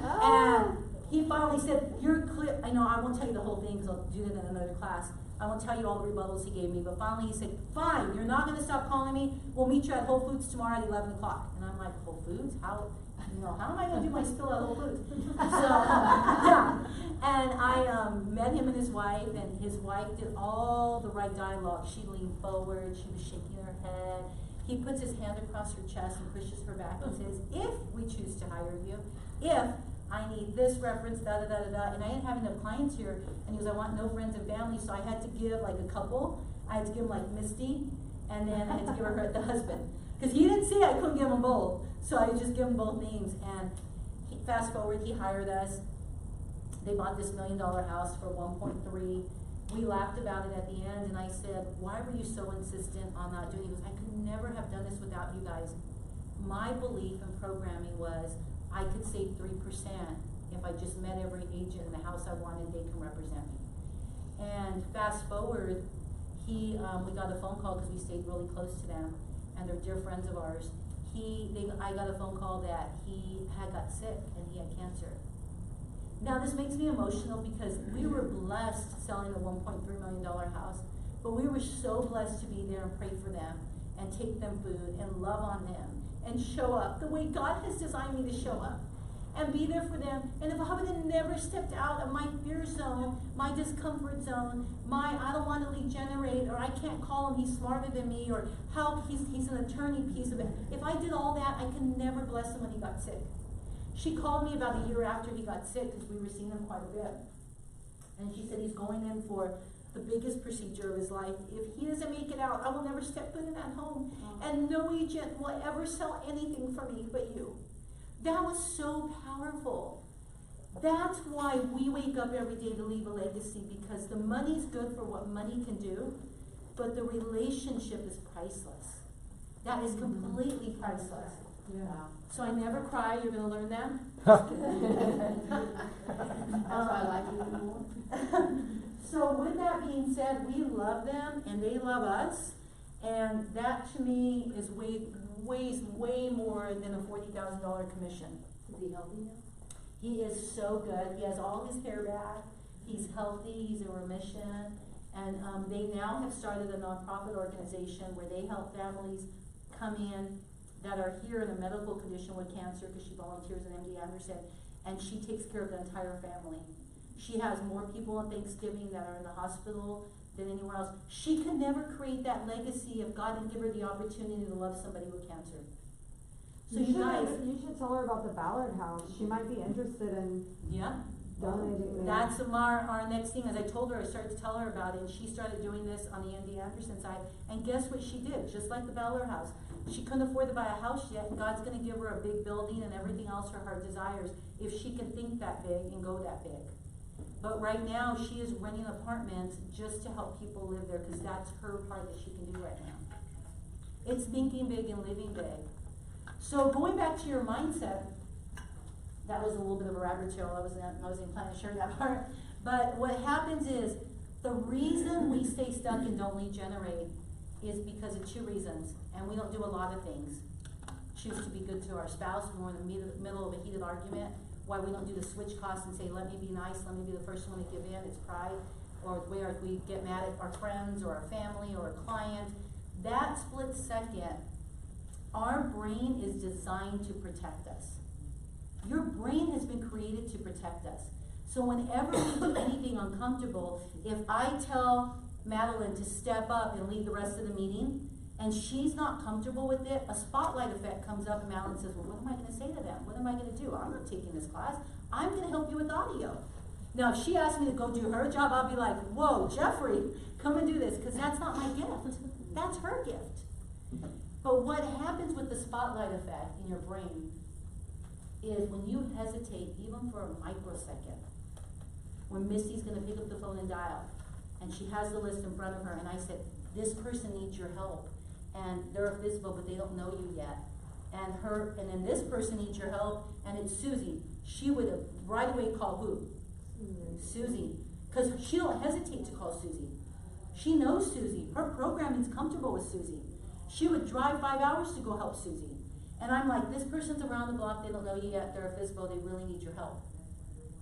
And he finally said, you're clear. I know, I won't tell you the whole thing, because I'll do that in another class. I won't tell you all the rebuttals he gave me, but finally he said, fine, you're not gonna stop calling me. We'll meet you at Whole Foods tomorrow at 11 o'clock. And I'm like, Whole Foods? How am I gonna do my spill at Whole Foods? So, yeah. And I met him and his wife did all the right dialogue. She leaned forward, she was shaking her head. He puts his hand across her chest and pushes her back and says, if we choose to hire you, if I need this reference, da da da da da, and I didn't have enough clients here, and he goes, I want no friends and family, so I had to give like a couple. I had to give him like Misty, and then I had to give her the husband. Because he didn't see I couldn't give them both. So I just give them both names, and fast forward, he hired us. They bought this $1 million house for 1.3. We laughed about it at the end, and I said, why were you so insistent on not doing it? He goes, I could never have done this without you guys. My belief in programming was I could save 3% if I just met every agent in the house I wanted, they can represent me. And fast forward, we got a phone call because we stayed really close to them, and they're dear friends of ours. I got a phone call that he had got sick and he had cancer. Now this makes me emotional because we were blessed selling a $1.3 million house, but we were so blessed to be there and pray for them and take them food and love on them and show up the way God has designed me to show up and be there for them. And if I would have never stepped out of my fear zone, my discomfort zone, I don't want to lead generate, or I can't call him, he's smarter than me, or help, he's an attorney piece of it. If I did all that, I could never bless him when he got sick. She called me about a year after he got sick, because we were seeing him quite a bit. And she said he's going in for the biggest procedure of his life. If he doesn't make it out, I will never step foot in that home. And no agent will ever sell anything for me but you. That was so powerful. That's why we wake up every day to leave a legacy, because the money's good for what money can do, but the relationship is priceless. That is completely priceless. Yeah. So I never cry. You're going to learn that? That's why I like you more. So with that being said, we love them and they love us, and that to me is way more than a $40,000 commission. Is he healthy now? He is so good. He has all his hair back. He's healthy. He's in remission. And they now have started a nonprofit organization where they help families come in that are here in a medical condition with cancer, because she volunteers at MD Anderson, and she takes care of the entire family. She has more people on Thanksgiving that are in the hospital than anywhere else. She could never create that legacy if God didn't give her the opportunity to love somebody with cancer. So you guys, you should tell her about the Ballard House. She might be interested in donating there. That's our next thing. As I told her, I started to tell her about it, and she started doing this on the MD Anderson side. And guess what she did? Just like the Ballard House. She couldn't afford to buy a house yet, and God's going to give her a big building and everything else her heart desires if she can think that big and go that big. But right now, she is renting apartments just to help people live there, because that's her part that she can do right now. It's thinking big and living big. So going back to your mindset, that was a little bit of a rabbit trail. I wasn't planning to share that part. But what happens is, the reason we stay stuck and don't lead generate is because of 2 reasons. And we don't do a lot of things. Choose to be good to our spouse when we're in the middle of a heated argument. why we don't do the switch costs and say, let me be nice, let me be the first one to give in, it's pride, or where we get mad at our friends or our family or a client. That split second, our brain is designed to protect us. Your brain has been created to protect us. So whenever we do anything uncomfortable, if I tell Madeline to step up and lead the rest of the meeting, and she's not comfortable with it, a spotlight effect comes up and Madeline says, well, what am I gonna say to them? What am I gonna do? I'm not taking this class. I'm gonna help you with audio. Now, if she asks me to go do her job, I'll be like, whoa, Jeffrey, come and do this, because that's not my gift. That's her gift. But what happens with the spotlight effect in your brain is when you hesitate, even for a microsecond, when Misty's gonna pick up the phone and dial, and she has the list in front of her, and I said, this person needs your help, and they're visible, but they don't know you yet. And then this person needs your help, and it's Susie. She would have right away called who? Susie. Because she don't hesitate to call Susie. She knows Susie. Her programming's comfortable with Susie. She would drive 5 hours to go help Susie. And I'm like, this person's around the block, they don't know you yet, they're a FISBO, they really need your help.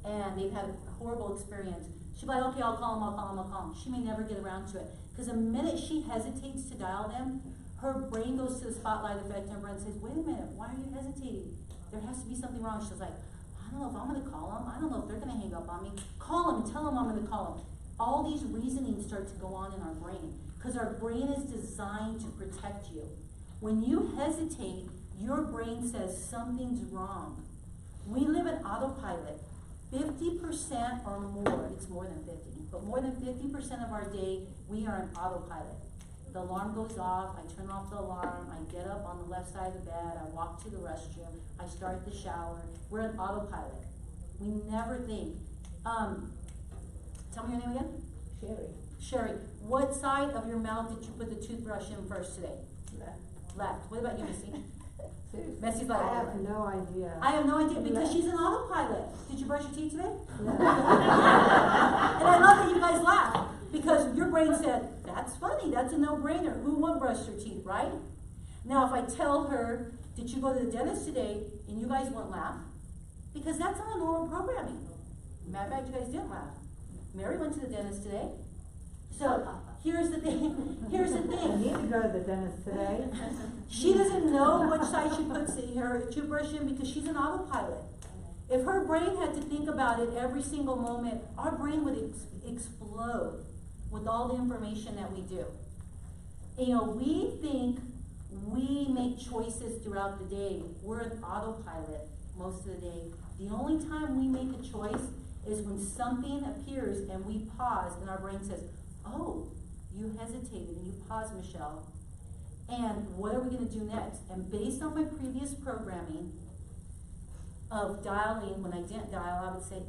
And they've had a horrible experience. She'll be like, okay, I'll call them. She may never get around to it. Because the minute she hesitates to dial them, her brain goes to the spotlight effect and her brain says, wait a minute, why are you hesitating? There has to be something wrong. She's like, I don't know if I'm gonna call them. I don't know if they're gonna hang up on me. Call them and tell them I'm gonna call them. All these reasonings start to go on in our brain because our brain is designed to protect you. When you hesitate, your brain says something's wrong. We live in autopilot. 50% or more, it's more than 50, but more than 50% of our day, we are in autopilot. The alarm goes off, I turn off the alarm, I get up on the left side of the bed, I walk to the restroom, I start the shower. We're in autopilot. We never think. Tell me your name again? Sherry. Sherry, what side of your mouth did you put the toothbrush in first today? Left. What about you, Missy? Messy's like, I have no idea. I have no idea because she's an autopilot. Did you brush your teeth today? No. And I love that you guys laugh because your brain said, that's funny, that's a no-brainer. Who won't brush their teeth, right? Now, if I tell her, did you go to the dentist today? And you guys won't laugh because that's not normal programming. Matter of fact, you guys didn't laugh. Mary went to the dentist today. So, here's the thing. Here's the I thing. need to go to the dentist today. She doesn't know which side she puts her toothbrush in because she's an autopilot. If her brain had to think about it every single moment, our brain would explode with all the information that we do. You know, we think we make choices throughout the day. We're an autopilot most of the day. The only time we make a choice is when something appears and we pause and our brain says, oh, you hesitated and you paused, Michelle. And what are we going to do next? And based on my previous programming of dialing, when I didn't dial, I would say,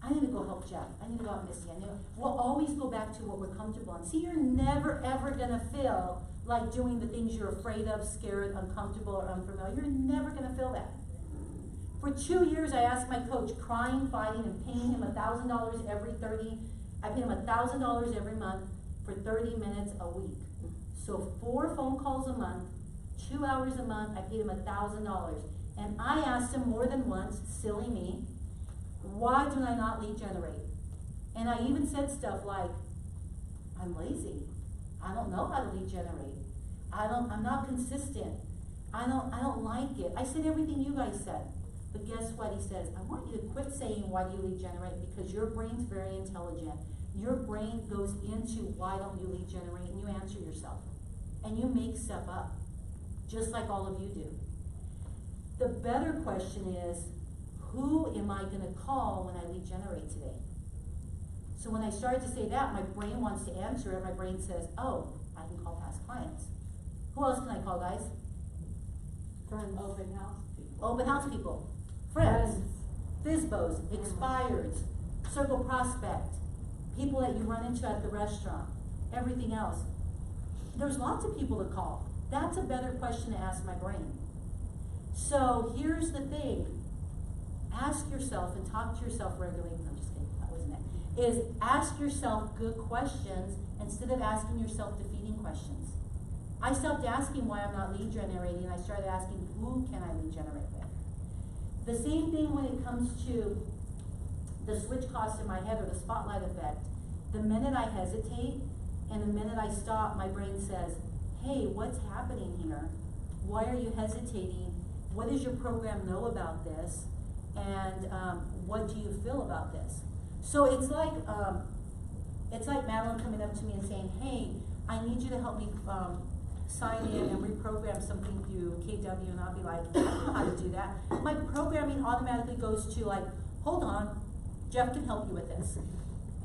I need to go help Jeff. I need to go help Missy. We'll always go back to what we're comfortable in. See, you're never, ever going to feel like doing the things you're afraid of, scared, uncomfortable, or unfamiliar. You're never going to feel that. For 2 years, I asked my coach, crying, fighting, and paying him $1,000 every 30. I paid him $1,000 every month for 30 minutes a week. So 4 phone calls a month, 2 hours a month, I paid him $1,000. And I asked him more than once, silly me, why do I not lead generate? And I even said stuff like, I'm lazy. I don't know how to lead generate. I'm not consistent. I don't like it. I said everything you guys said. But guess what he says? I want you to quit saying why do you lead generate because your brain's very intelligent. Your brain goes into why don't you lead generate and you answer yourself. And you make stuff up. Just like all of you do. The better question is, who am I going to call when I lead generate today? So when I started to say that, my brain wants to answer it. My brain says, oh, I can call past clients. Who else can I call, guys? Friends. Open house people. Open house people. Friends. FISBOs. Expireds. Circle prospect. People that you run into at the restaurant. Everything else. There's lots of people to call. That's a better question to ask my brain. So here's the thing. Ask yourself and talk to yourself regularly. I'm just kidding, that wasn't it. Is ask yourself good questions instead of asking yourself defeating questions. I stopped asking why I'm not lead generating and I started asking who can I lead generate with. The same thing when it comes to the switch cost in my head or the spotlight effect. The minute I hesitate and the minute I stop, my brain says, hey, what's happening here? Why are you hesitating? What does your program know about this? And what do you feel about this? So it's like Madeline coming up to me and saying, hey, I need you to help me sign in and reprogram something through KW, and I'll be like, I don't know how to do that. My programming automatically goes to like, hold on, Jeff can help you with this.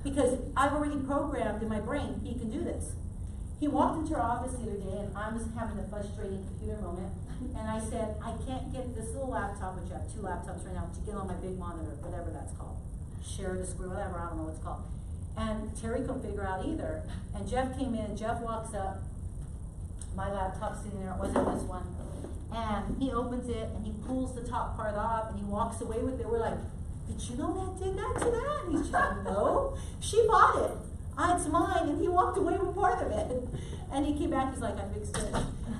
Because I've already programmed in my brain, he can do this. He walked into our office the other day, and I was having a frustrating computer moment, and I said, I can't get this little laptop, which I have 2 laptops right now, to get on my big monitor, whatever that's called. Share the screen, whatever, I don't know what it's called. And Terry couldn't figure out either. And Jeff came in, and Jeff walks up, my laptop's sitting there, it wasn't this one. And he opens it, and he pulls the top part off, and he walks away with it. We're like, did you know that did that to that? And he's like, no, she bought it. It's mine, and he walked away with part of it. And he came back, he's like, I fixed it.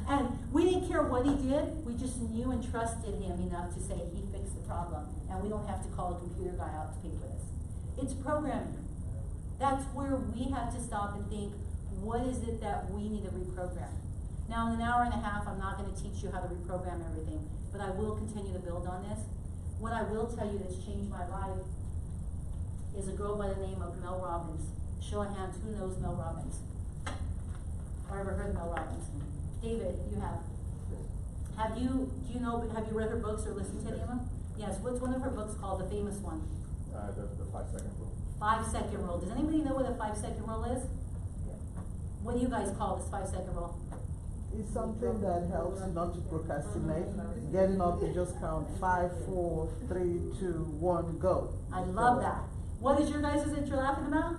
And we didn't care what he did, we just knew and trusted him enough to say he fixed the problem. And we don't have to call a computer guy out to pay for this. It's programming. That's where we have to stop and think, what is it that we need to reprogram? Now in an hour and a half, I'm not gonna teach you how to reprogram everything, but I will continue to build on this. What I will tell you that's changed my life is a girl by the name of Mel Robbins. Show of hands, who knows Mel Robbins? Or ever heard Mel Robbins? David, you have. Have you read her books or listened to any of them? Yes, what's one of her books called, the famous one? The 5-second rule. 5-second rule. Does anybody know what a 5-second rule is? What do you guys call this 5-second rule? It's something that helps you not to procrastinate. Getting up, you just count 5, 4, 3, 2, 1, go. I love that. What is your guys' that you're laughing about?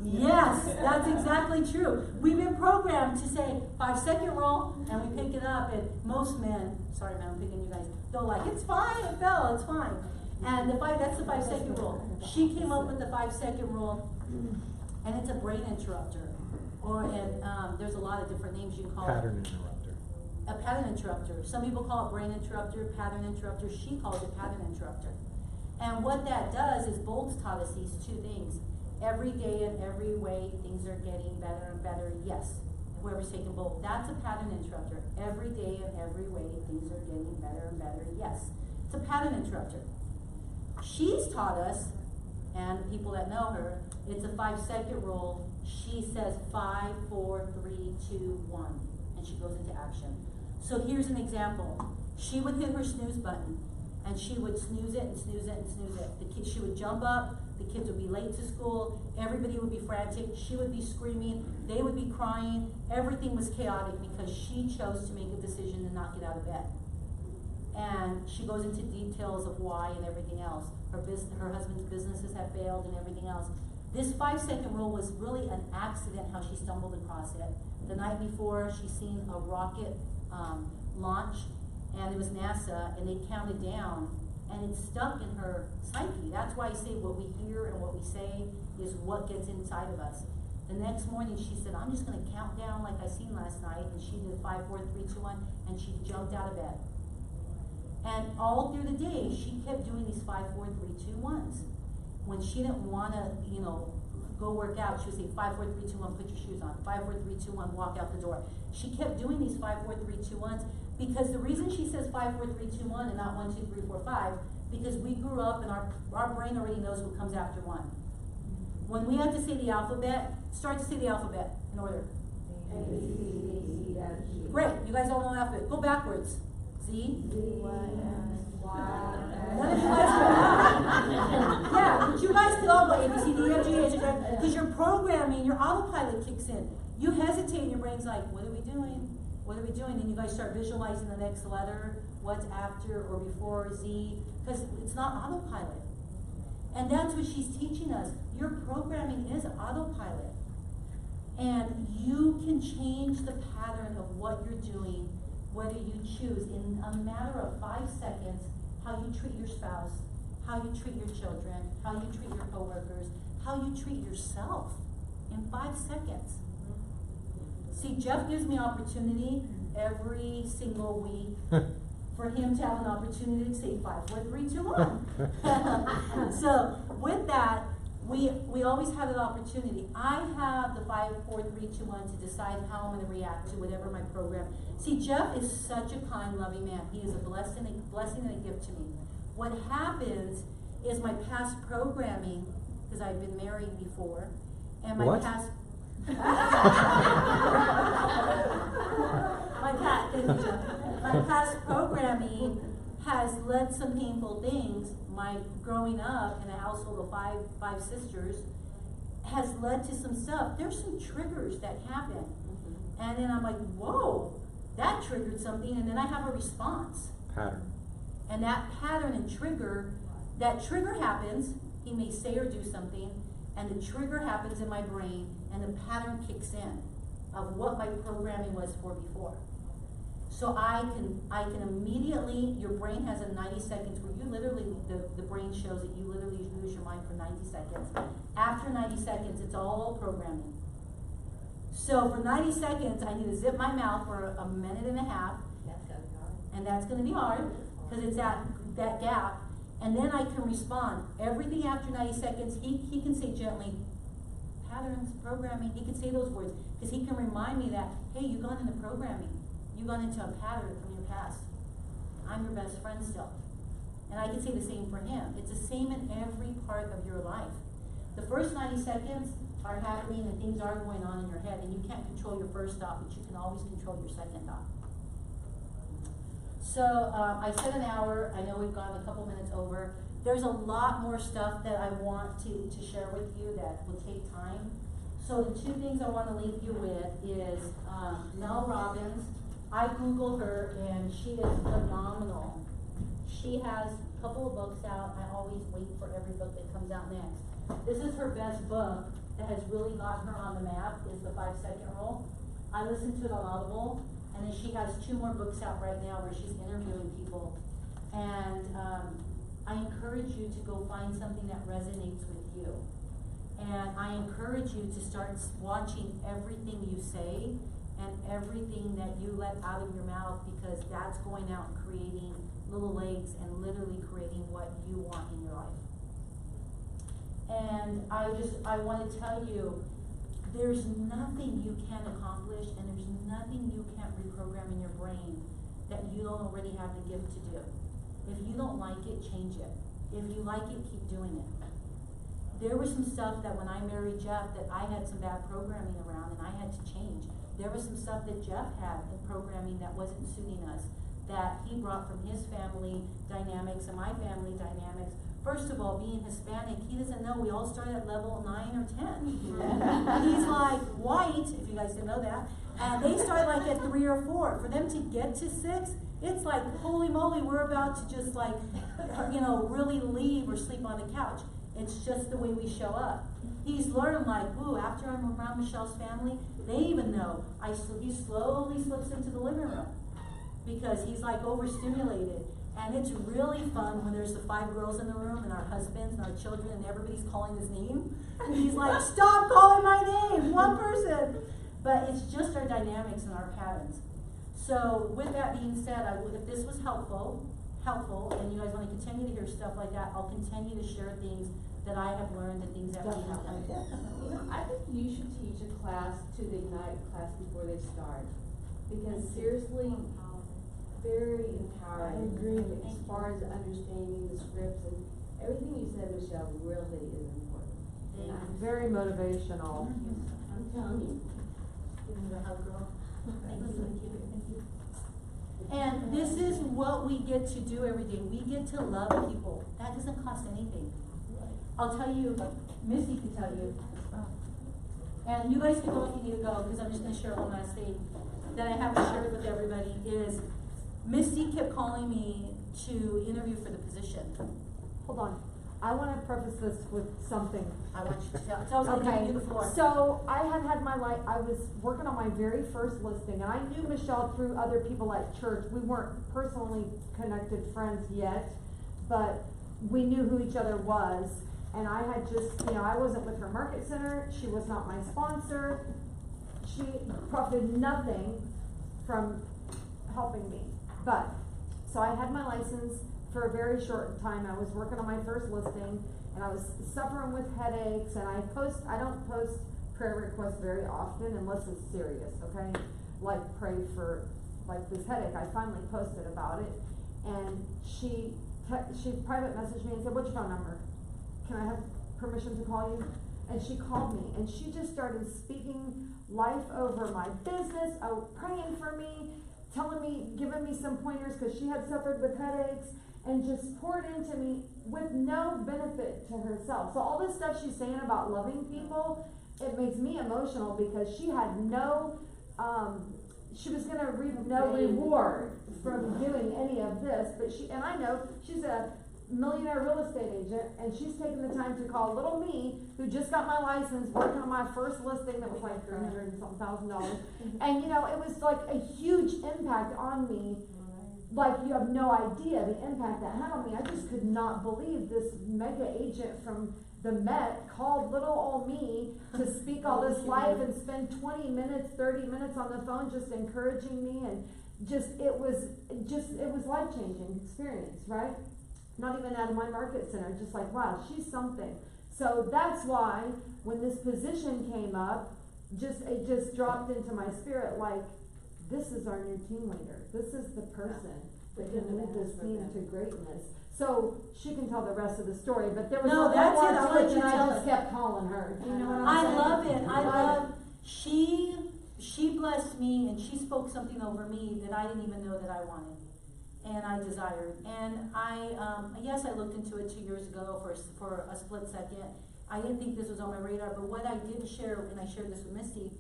Yes, that's exactly true. We've been programmed to say 5-second rule, and we pick it up, and most men, sorry man, I'm picking you guys, they're like, it's fine, it fell, it's fine. And that's the 5-second rule. She came up with the 5-second rule, and it's a brain interrupter. There's a lot of different names you can call Pattern it. interrupter. A pattern interrupter. Some people call it brain interrupter, pattern interrupter. She calls it pattern interrupter. And what that does is Bolt's taught us these 2 things. Every day and every way, things are getting better and better. Yes, whoever's taking Bolt, that's a pattern interrupter. Every day and every way, things are getting better and better. Yes, it's a pattern interrupter. She's taught us, and the people that know her, it's a 5-second rule. She says 5, 4, 3, 2, 1, and she goes into action. So here's an example. She would hit her snooze button, and she would snooze it and snooze it and snooze it. She would jump up, the kids would be late to school, everybody would be frantic, she would be screaming, they would be crying, everything was chaotic because she chose to make a decision to not get out of bed. And she goes into details of why and everything else. Her husband's businesses have failed and everything else. This 5-second rule was really an accident how she stumbled across it. The night before, she seen a rocket launch, and it was NASA, and they counted down, and it stuck in her psyche. That's why I say what we hear and what we say is what gets inside of us. The next morning, she said, I'm just gonna count down like I seen last night, and she did 5, 4, 3, 2, 1, and she jumped out of bed. And all through the day, she kept doing these 5, 4, 3, 2, 1s. When she didn't wanna, go work out, she would say 5, 4, 3, 2, 1, put your shoes on. 5, 4, 3, 2, 1, walk out the door. She kept doing these 5, 4, 3, 2, 1s because the reason she says 5, 4, 3, 2, 1 and not 1, 2, 3, 4, 5, because we grew up and our brain already knows what comes after 1. When we have to say the alphabet, start to say the alphabet in order. A, B, C, D, E, F, G. Great, you guys all know the alphabet. Go backwards. Z. D, Y, None of you guys go. Yeah, but you guys can all go A, B, C, D, E, F, G, H, I, J, because your programming, your autopilot kicks in. You hesitate and your brain's like, what are we doing? What are we doing? And you guys start visualizing the next letter, what's after or before Z, because it's not autopilot. And that's what she's teaching us. Your programming is autopilot. And you can change the pattern of what you're doing, whether you choose in a matter of 5 seconds, how you treat your spouse, how you treat your children, how you treat your coworkers, how you treat yourself in 5 seconds. See, Jeff gives me opportunity every single week for him to have an opportunity to say 5, 4, 3, 2, 1. So with that, we always have an opportunity. I have the 5, 4, 3, 2, 1 to decide how I'm going to react to whatever my program. See, Jeff is such a kind, loving man. He is a blessing and a gift to me. What happens is my past programming, because I've been married before, and my What? past my past programming has led some painful things. My growing up in a household of five sisters has led to some stuff. There's some triggers that happen. And then I'm like, whoa, that triggered something, and then I have a response. Pattern. And that pattern and trigger, that trigger happens, he may say or do something, and the trigger happens in my brain, and the pattern kicks in of what my programming was for before. So I can immediately, your brain has a 90 seconds where you literally, the brain shows that you literally lose your mind for 90 seconds. After 90 seconds, it's all programming. So for 90 seconds, I need to zip my mouth for a minute and a half. And that's gonna be hard, because it's that gap. And then I can respond. Everything after 90 seconds, he can say gently, patterns, programming, he can say those words, because he can remind me that, hey, you've gone into programming. You've gone into a pattern from your past. I'm your best friend still. And I can say the same for him. It's the same in every part of your life. The first 90 seconds are happening and things are going on in your head, and you can't control your first thought, but you can always control your second thought. So I said an hour. I know we've gone a couple minutes over. There's a lot more stuff that I want to share with you that will take time. So the two things I want to leave you with is Mel Robbins. I Googled her, and she is phenomenal. She has a couple of books out. I always wait for every book that comes out next. This is her best book that has really gotten her on the map, is the 5-second rule. I listened to it on Audible, and then she has 2 more books out right now where she's interviewing people. And I encourage you to go find something that resonates with you. And I encourage you to start watching everything you say and everything that you let out of your mouth, because that's going out and creating little legs and literally creating what you want in your life. And I want to tell you, there's nothing you can't accomplish, and there's nothing you can't reprogram in your brain that you don't already have the gift to do. If you don't like it, change it. If you like it, keep doing it. There was some stuff that when I married Jeff that I had some bad programming around and I had to change. There was some stuff that Jeff had in programming that wasn't suiting us, that he brought from his family dynamics and my family dynamics. First of all, being Hispanic, he doesn't know we all start at level 9 or 10. He's like white, if you guys didn't know that, and they start like at 3 or 4. For them to get to 6, it's like, holy moly, we're about to just like, really leave or sleep on the couch. It's just the way we show up. He's learned like, ooh, after I'm around Michelle's family, they even know. He slowly slips into the living room because he's like overstimulated. And it's really fun when there's the 5 girls in the room and our husbands and our children and everybody's calling his name. And he's like, stop calling my name, one person. But it's just our dynamics and our patterns. So with that being said, if this was helpful, and you guys want to continue to hear stuff like that, I'll continue to share things that I have learned and things that we have learned. You know, I think you should teach a class to the Ignite class before they start. Because seriously, very empowering. I agree. As far as understanding the scripts and everything you said, Michelle, really is important. Very motivational. I'm telling you. Give me the hug, girl. Thank you. And this is what we get to do every day. We get to love people. That doesn't cost anything. I'll tell you, Misty can tell you, and you guys can go if you need to go, because I'm just going to share one last thing that I haven't shared with everybody is Misty kept calling me to interview for the position. Hold on. I want to preface this with something. I want you to tell. So I was going to give you the floor. So I had my life, I was working on my very first listing, and I knew Michelle through other people at church. We weren't personally connected friends yet, but we knew who each other was. And I had just, I wasn't with her market center. She was not my sponsor. She profited nothing from helping me. So I had my license for a very short time. I was working on my first listing, and I was suffering with headaches, and I don't post prayer requests very often unless it's serious, okay? Like pray for, like this headache. I finally posted about it, and she private messaged me and said, "What's your phone number? Can I have permission to call you?" And she called me, and she just started speaking life over my business, praying for me, telling me, giving me some pointers, because she had suffered with headaches, and just poured into me with no benefit to herself. So all this stuff she's saying about loving people, it makes me emotional, because she had no, she was gonna reap no reward from doing any of this, but and I know she's a millionaire real estate agent, and she's taking the time to call little me, who just got my license, working on my first listing that was like $300 and some $1,000, and you know, it was like a huge impact on me. Like, you have no idea the impact that had on me. I just could not believe this mega agent from the Met called little old me to speak all this life and spend 20 minutes, 30 minutes on the phone just encouraging me, and it was life-changing experience, right? Not even out of my market center, just like, wow, she's something. So that's why when this position came up, it just dropped into my spirit, like, this is our new team leader. This is the person that can lead this team to greatness. So she can tell the rest of the story, but there was No, a that's lot it. I'll to let it, you and I tell just it. kept calling her. Do you know what I'm I saying? love it. I Love love, she blessed me, and she spoke something over me that I didn't even know that I wanted and I desired. And yes, I looked into it 2 years ago for a split second. I didn't think this was on my radar, but what I did share, and I shared this with Misty,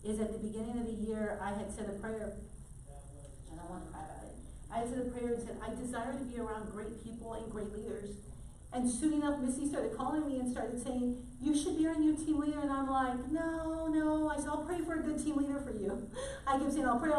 is at the beginning of the year, I had said a prayer, and I want to cry about it. I had said a prayer and said, I desire to be around great people and great leaders. And soon enough, Misty started calling me and started saying, you should be our new team leader. And I'm like, no. I said, I'll pray for a good team leader for you. I kept saying, I'll pray.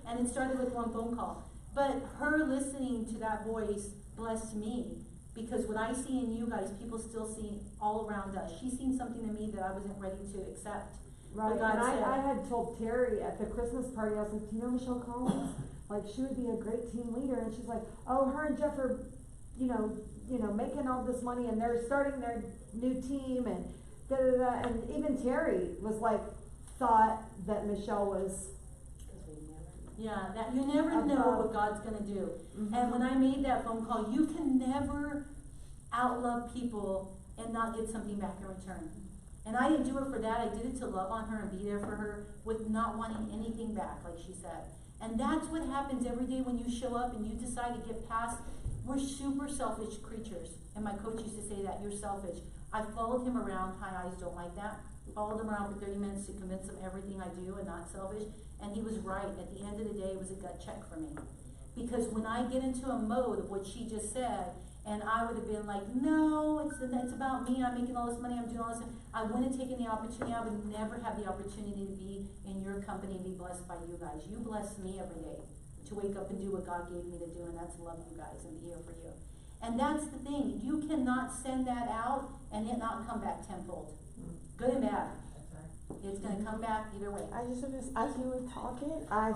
And it started with one phone call. But her listening to that voice blessed me, because what I see in you guys, people still see all around us. She's seen something in me that I wasn't ready to accept. Right, But God and said, I had told Terry at the Christmas party, I was like, do you know Michelle Collins? Like, she would be a great team leader. And she's like, oh, her and Jeff are, making all this money, and they're starting their new team, and da-da-da. And even Terry was like, thought that Michelle was. yeah, that you never know what God's gonna do. Mm-hmm. And when I made that phone call, you can never outlove people and not get something back in return. And I didn't do it for that. I did it to love on her and be there for her with not wanting anything back, like she said. And that's what happens every day when you show up and you decide to get past. We're super selfish creatures. And my coach used to say that, you're selfish. I followed him around. High eyes don't like that. Followed him around for 30 minutes to convince him everything I do and not selfish. And he was right. At the end of the day, it was a gut check for me. Because when I get into a mode of what she just said, and I would have been like, no, it's about me, I'm making all this money, I'm doing all this, I wouldn't have taken the opportunity. I would never have the opportunity to be in your company and be blessed by you guys. You bless me every day to wake up and do what God gave me to do, and that's love you guys and be here for you. And that's the thing, you cannot send that out and it not come back tenfold. Good and bad. It's gonna come back either way. I just was, as you were talking, I'm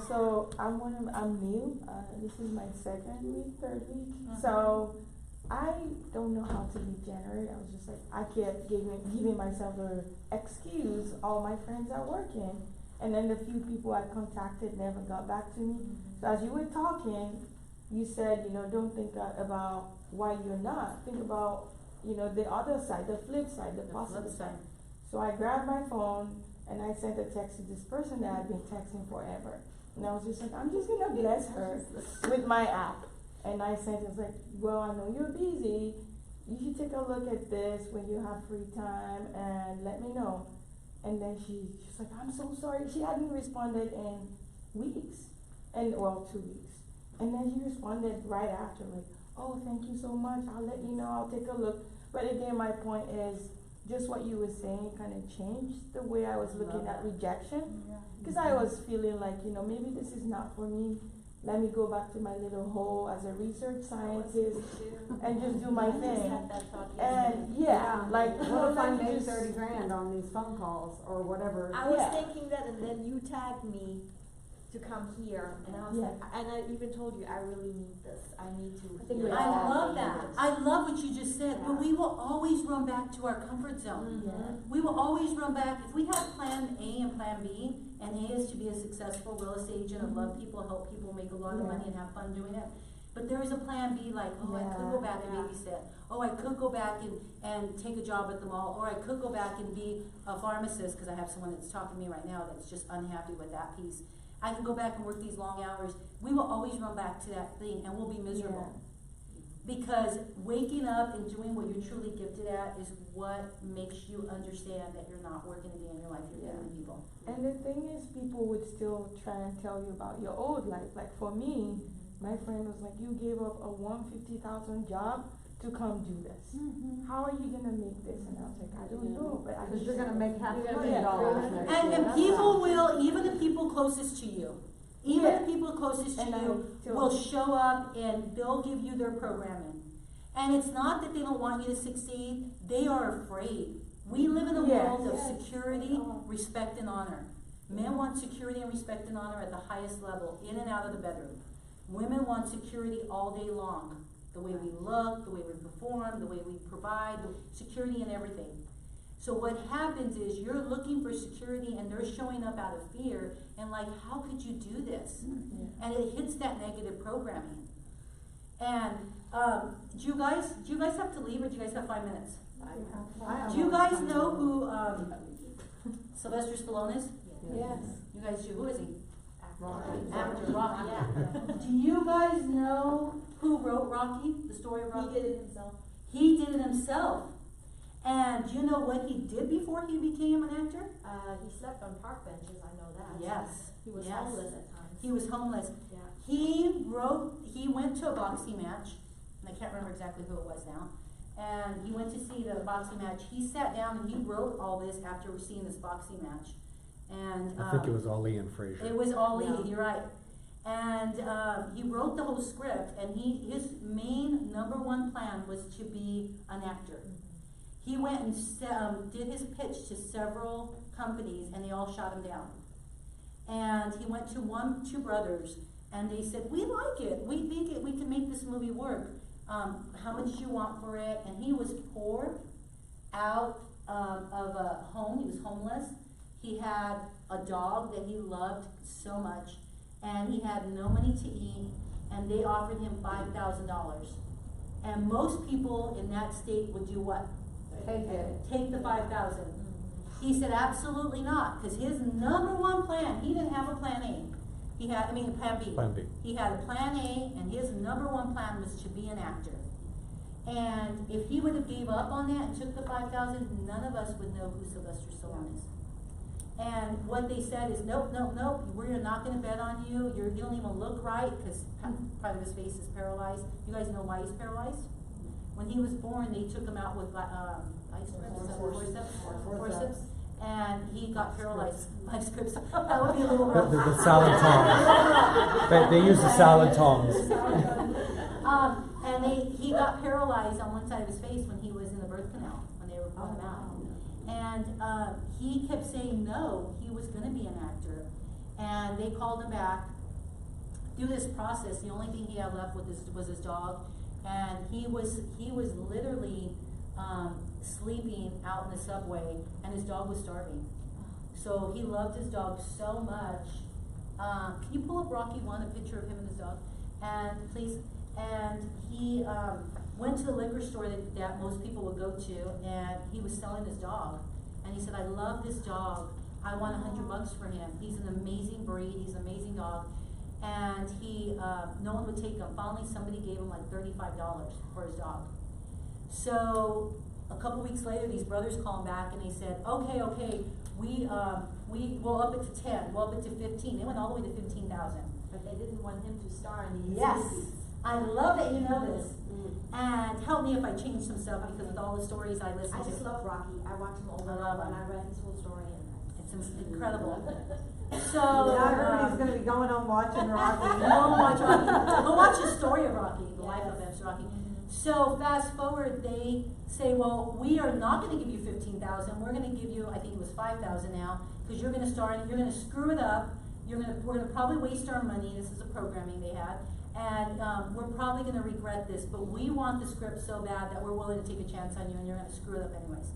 new, this is my third week, so I don't know how to be generous. I was just like, I kept giving myself an excuse. All my friends are working, and then the few people I contacted never got back to me. So as you were talking, you said, don't think about why you're not. Think about, the other side, the flip side, the positive side. So I grabbed my phone and I sent a text to this person that I've been texting forever, and I was just like, I'm just gonna bless her with my app. And I sent it, like, well, I know you're busy. You should take a look at this when you have free time and let me know. And then she's like, I'm so sorry. She hadn't responded in weeks. 2 weeks. And then she responded right after, like, oh, thank you so much. I'll let you know. I'll take a look. But again, my point is, just what you were saying kind of changed the way I was looking at rejection. Because I was feeling like, maybe this is not for me. Let me go back to my little hole as a research scientist and just do my thing. And like, What if I made 30 grand on these phone calls or whatever? I was thinking that, and then you tagged me to come here, and I was Yeah. like, and I even told you, I really need this, I need to. I think hear we I all love need that. this. I love what you just said, but Yeah. we will always run back to our comfort zone. Yeah. We will always run back. If we have plan A and plan B, and A is to be a successful real estate agent and love people, help people make a lot of Yeah. money and have fun doing it. But there is a plan B, like, oh, I could go back and Yeah. babysit. Oh, I could go back and take a job at the mall. Or I could go back and be a pharmacist, because I have someone that's talking to me right now that's just unhappy with that piece. I can go back and work these long hours. We will always run back to that thing, and we'll be miserable. Because waking up and doing what you're truly gifted at is what makes you understand that you're not working a day in your life, you're giving people. And the thing is, people would still try and tell you about your old life. Like for me, my friend was like, you gave up a $150,000 job to come do this. How are you gonna make this? And I was like, I don't know, but I Cause just you're gonna make half You're a gonna million make dollars $300,000. next And year. the That's people not- will, even the people closest to you, even Yeah. the people closest to And I you still- will show up and they'll give you their programming. And it's not that they don't want you to succeed, they are afraid. We live in a Yes. world of Yes. security, respect, and honor. Men want security and respect and honor at the highest level, in and out of the bedroom. Women want security all day long. The way we look, the way we perform, the way we provide, security in everything. So what happens is you're looking for security and they're showing up out of fear and like, how could you do this? And it hits that negative programming. And do you guys have to leave, or do you guys have 5 minutes? Do you guys know who Sylvester Stallone is? Yes. You guys do. Who is he? Rocky. Actor Rocky. Do you guys know who wrote Rocky? The story of Rocky? He did it himself. He did it himself. And do you know what he did before he became an actor? He slept on park benches, I know that. Yes. He was Yes. homeless at times. He was homeless. Yeah. He went to a boxing match, and I can't remember exactly who it was now. And he went to see the boxing match. He sat down and he wrote all this after seeing this boxing match. And I think it was Ali and Frazier. it was Ali, Yeah. you're right. And he wrote the whole script, and his main #1 plan was to be an actor. He went and did his pitch to several companies, and they all shot him down. And he went to two brothers, and they said, "We like it. We think we can make this movie work. How much do you want for it?" And he was poor, out of a home. He was homeless. He had a dog that he loved so much, and he had no money to eat, and they offered him $5,000. And most people in that state would do what? Take it. Take the 5,000. He said absolutely not, because his #1 plan, he didn't have a plan A. Plan B. Plan B. He had a plan A, and his #1 plan was to be an actor. And if he would have gave up on that and took the 5,000, none of us would know who Sylvester Stallone is. And what they said is, nope, we're not gonna bet on you, you don't even look right, because part of his face is paralyzed. You guys know why he's paralyzed? When he was born, they took him out with forceps, and he got paralyzed. Life scripts. That would be a little rough. The salad tongs. They use the salad tongs. And he got paralyzed on one side of his face when he was in the birth canal, when they were pulling him out. And he kept saying no, he was going to be an actor. And they called him back. Through this process, the only thing he had left was his dog. And he was literally sleeping out in the subway, and his dog was starving. So he loved his dog so much. Can you pull up Rocky 1, a picture of him and his dog? And please. And he went to the liquor store that most people would go to, and he was selling his dog. And he said, "I love this dog. I want $100 for him. He's an amazing breed. He's an amazing dog." And no one would take him. Finally, somebody gave him like $35 for his dog. So a couple weeks later, these brothers called back and they said, okay, we'll up it to 10, we'll up it to 15. They went all the way to 15,000. But they didn't want him to star in these Yes, movies. I love that you know this. And help me if I change some stuff, because with all the stories I listen I to. just love Rocky. I watch him over I and love over, him. and I read his whole story. And It's incredible. So Yeah, I heard he's gonna be going on watching Rocky. Go watch the story of Rocky, the life events of Rocky. So fast forward, they say, well, we are not going to give you 15,000. We're going to give you, I think it was 5,000 now, because you're going to start. You're going to screw it up, we're gonna probably waste our money, this is the programming they had, and, we're probably gonna regret this, but we want the script so bad that we're willing to take a chance on you and you're gonna screw it up anyways.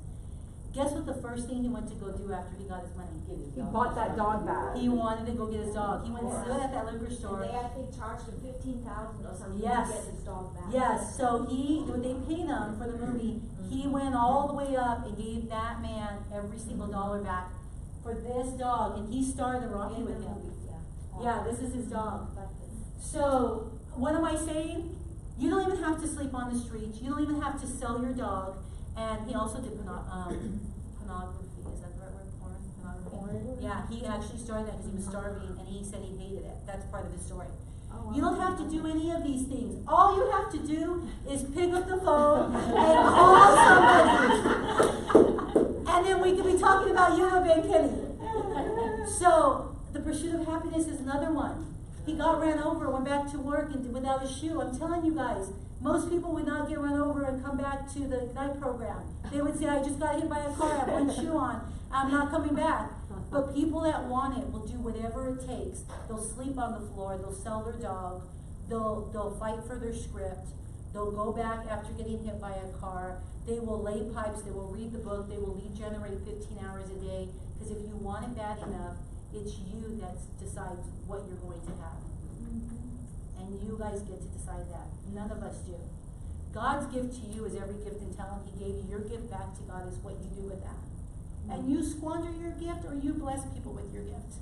Guess what the first thing he went to go do after he got his money? Get his He dog. bought that dog back. He wanted to go get his dog. He went and stood at that liquor store. And they, I think, charged him 15,000 or something Yes. to get his dog back. Yes, so when they paid him for the movie, he went all the way up and gave that man every single dollar back for this dog, and he starred the Rocky In the with him. movies, yeah. Yeah, this is his dog. Like this. So, what am I saying? You don't even have to sleep on the streets. You don't even have to sell your dog. And he also did pornography. Is that the right word? Pornography? Yeah, he actually started that because he was starving, and he said he hated it. That's part of his story. You don't have to do any of these things. All you have to do is pick up the phone and call somebody. And then we could be talking about you and Ben Kenny. So, the pursuit of happiness is another one. He got ran over, went back to work and without a shoe. I'm telling you guys, most people would not get run over and come back to the Ignite program. They would say, I just got hit by a car, I have one shoe on, I'm not coming back. But people that want it will do whatever it takes. They'll sleep on the floor, they'll sell their dog, they'll fight for their script, they'll go back after getting hit by a car, they will lay pipes, they will read the book, they will lead generate 15 hours a day. Because if you want it bad enough, it's you that decides what you're going to have. And you guys get to decide that. None of us do. God's gift to you is every gift and talent He gave you. Your gift back to God is what you do with that. And you squander your gift or you bless people with your gift.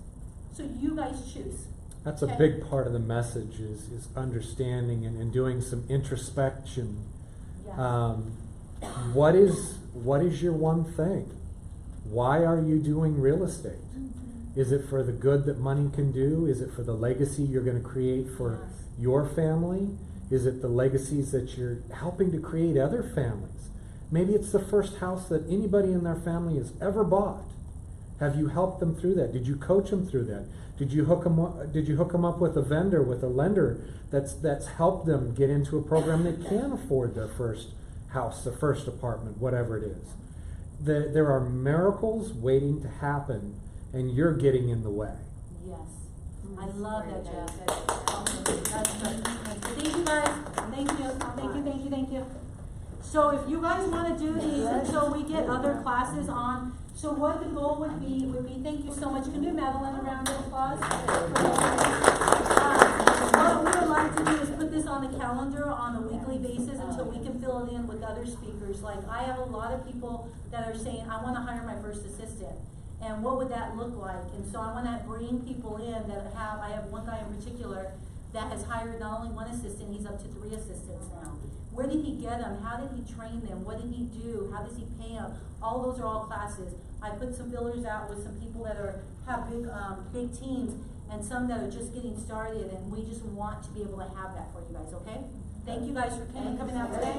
So you guys choose. That's a big part of the message is understanding and doing some introspection. Yes. What is your one thing? Why are you doing real estate? Is it for the good that money can do? Is it for the legacy you're going to create for your family? Is it the legacies that you're helping to create other families? Maybe it's the first house that anybody in their family has ever bought. Have you helped them through that? Did you coach them through that? Did you hook them up with a vendor, with a lender that's helped them get into a program that can afford their first house, their first apartment, whatever it is? There are miracles waiting to happen, and you're getting in the way. Yes. I love that, Jeff. That's good. Thank you guys. Thank you. Thank you, thank you, thank you. So if you guys want to do these until we get other classes on, so what the goal would be, thank you so much. Can you do Madeline a round of applause? What we would like to do is put this on the calendar on a weekly basis until we can fill it in with other speakers. Like I have a lot of people that are saying, I want to hire my first assistant. And what would that look like? And so I want to bring people in that I have one guy in particular that has hired not only one assistant, he's up to 3 assistants now. Where did he get them? How did he train them? What did he do? How does he pay them? All those are all classes. I put some fillers out with some people that have big teams and some that are just getting started, and we just want to be able to have that for you guys, okay? Thank you guys for coming out today.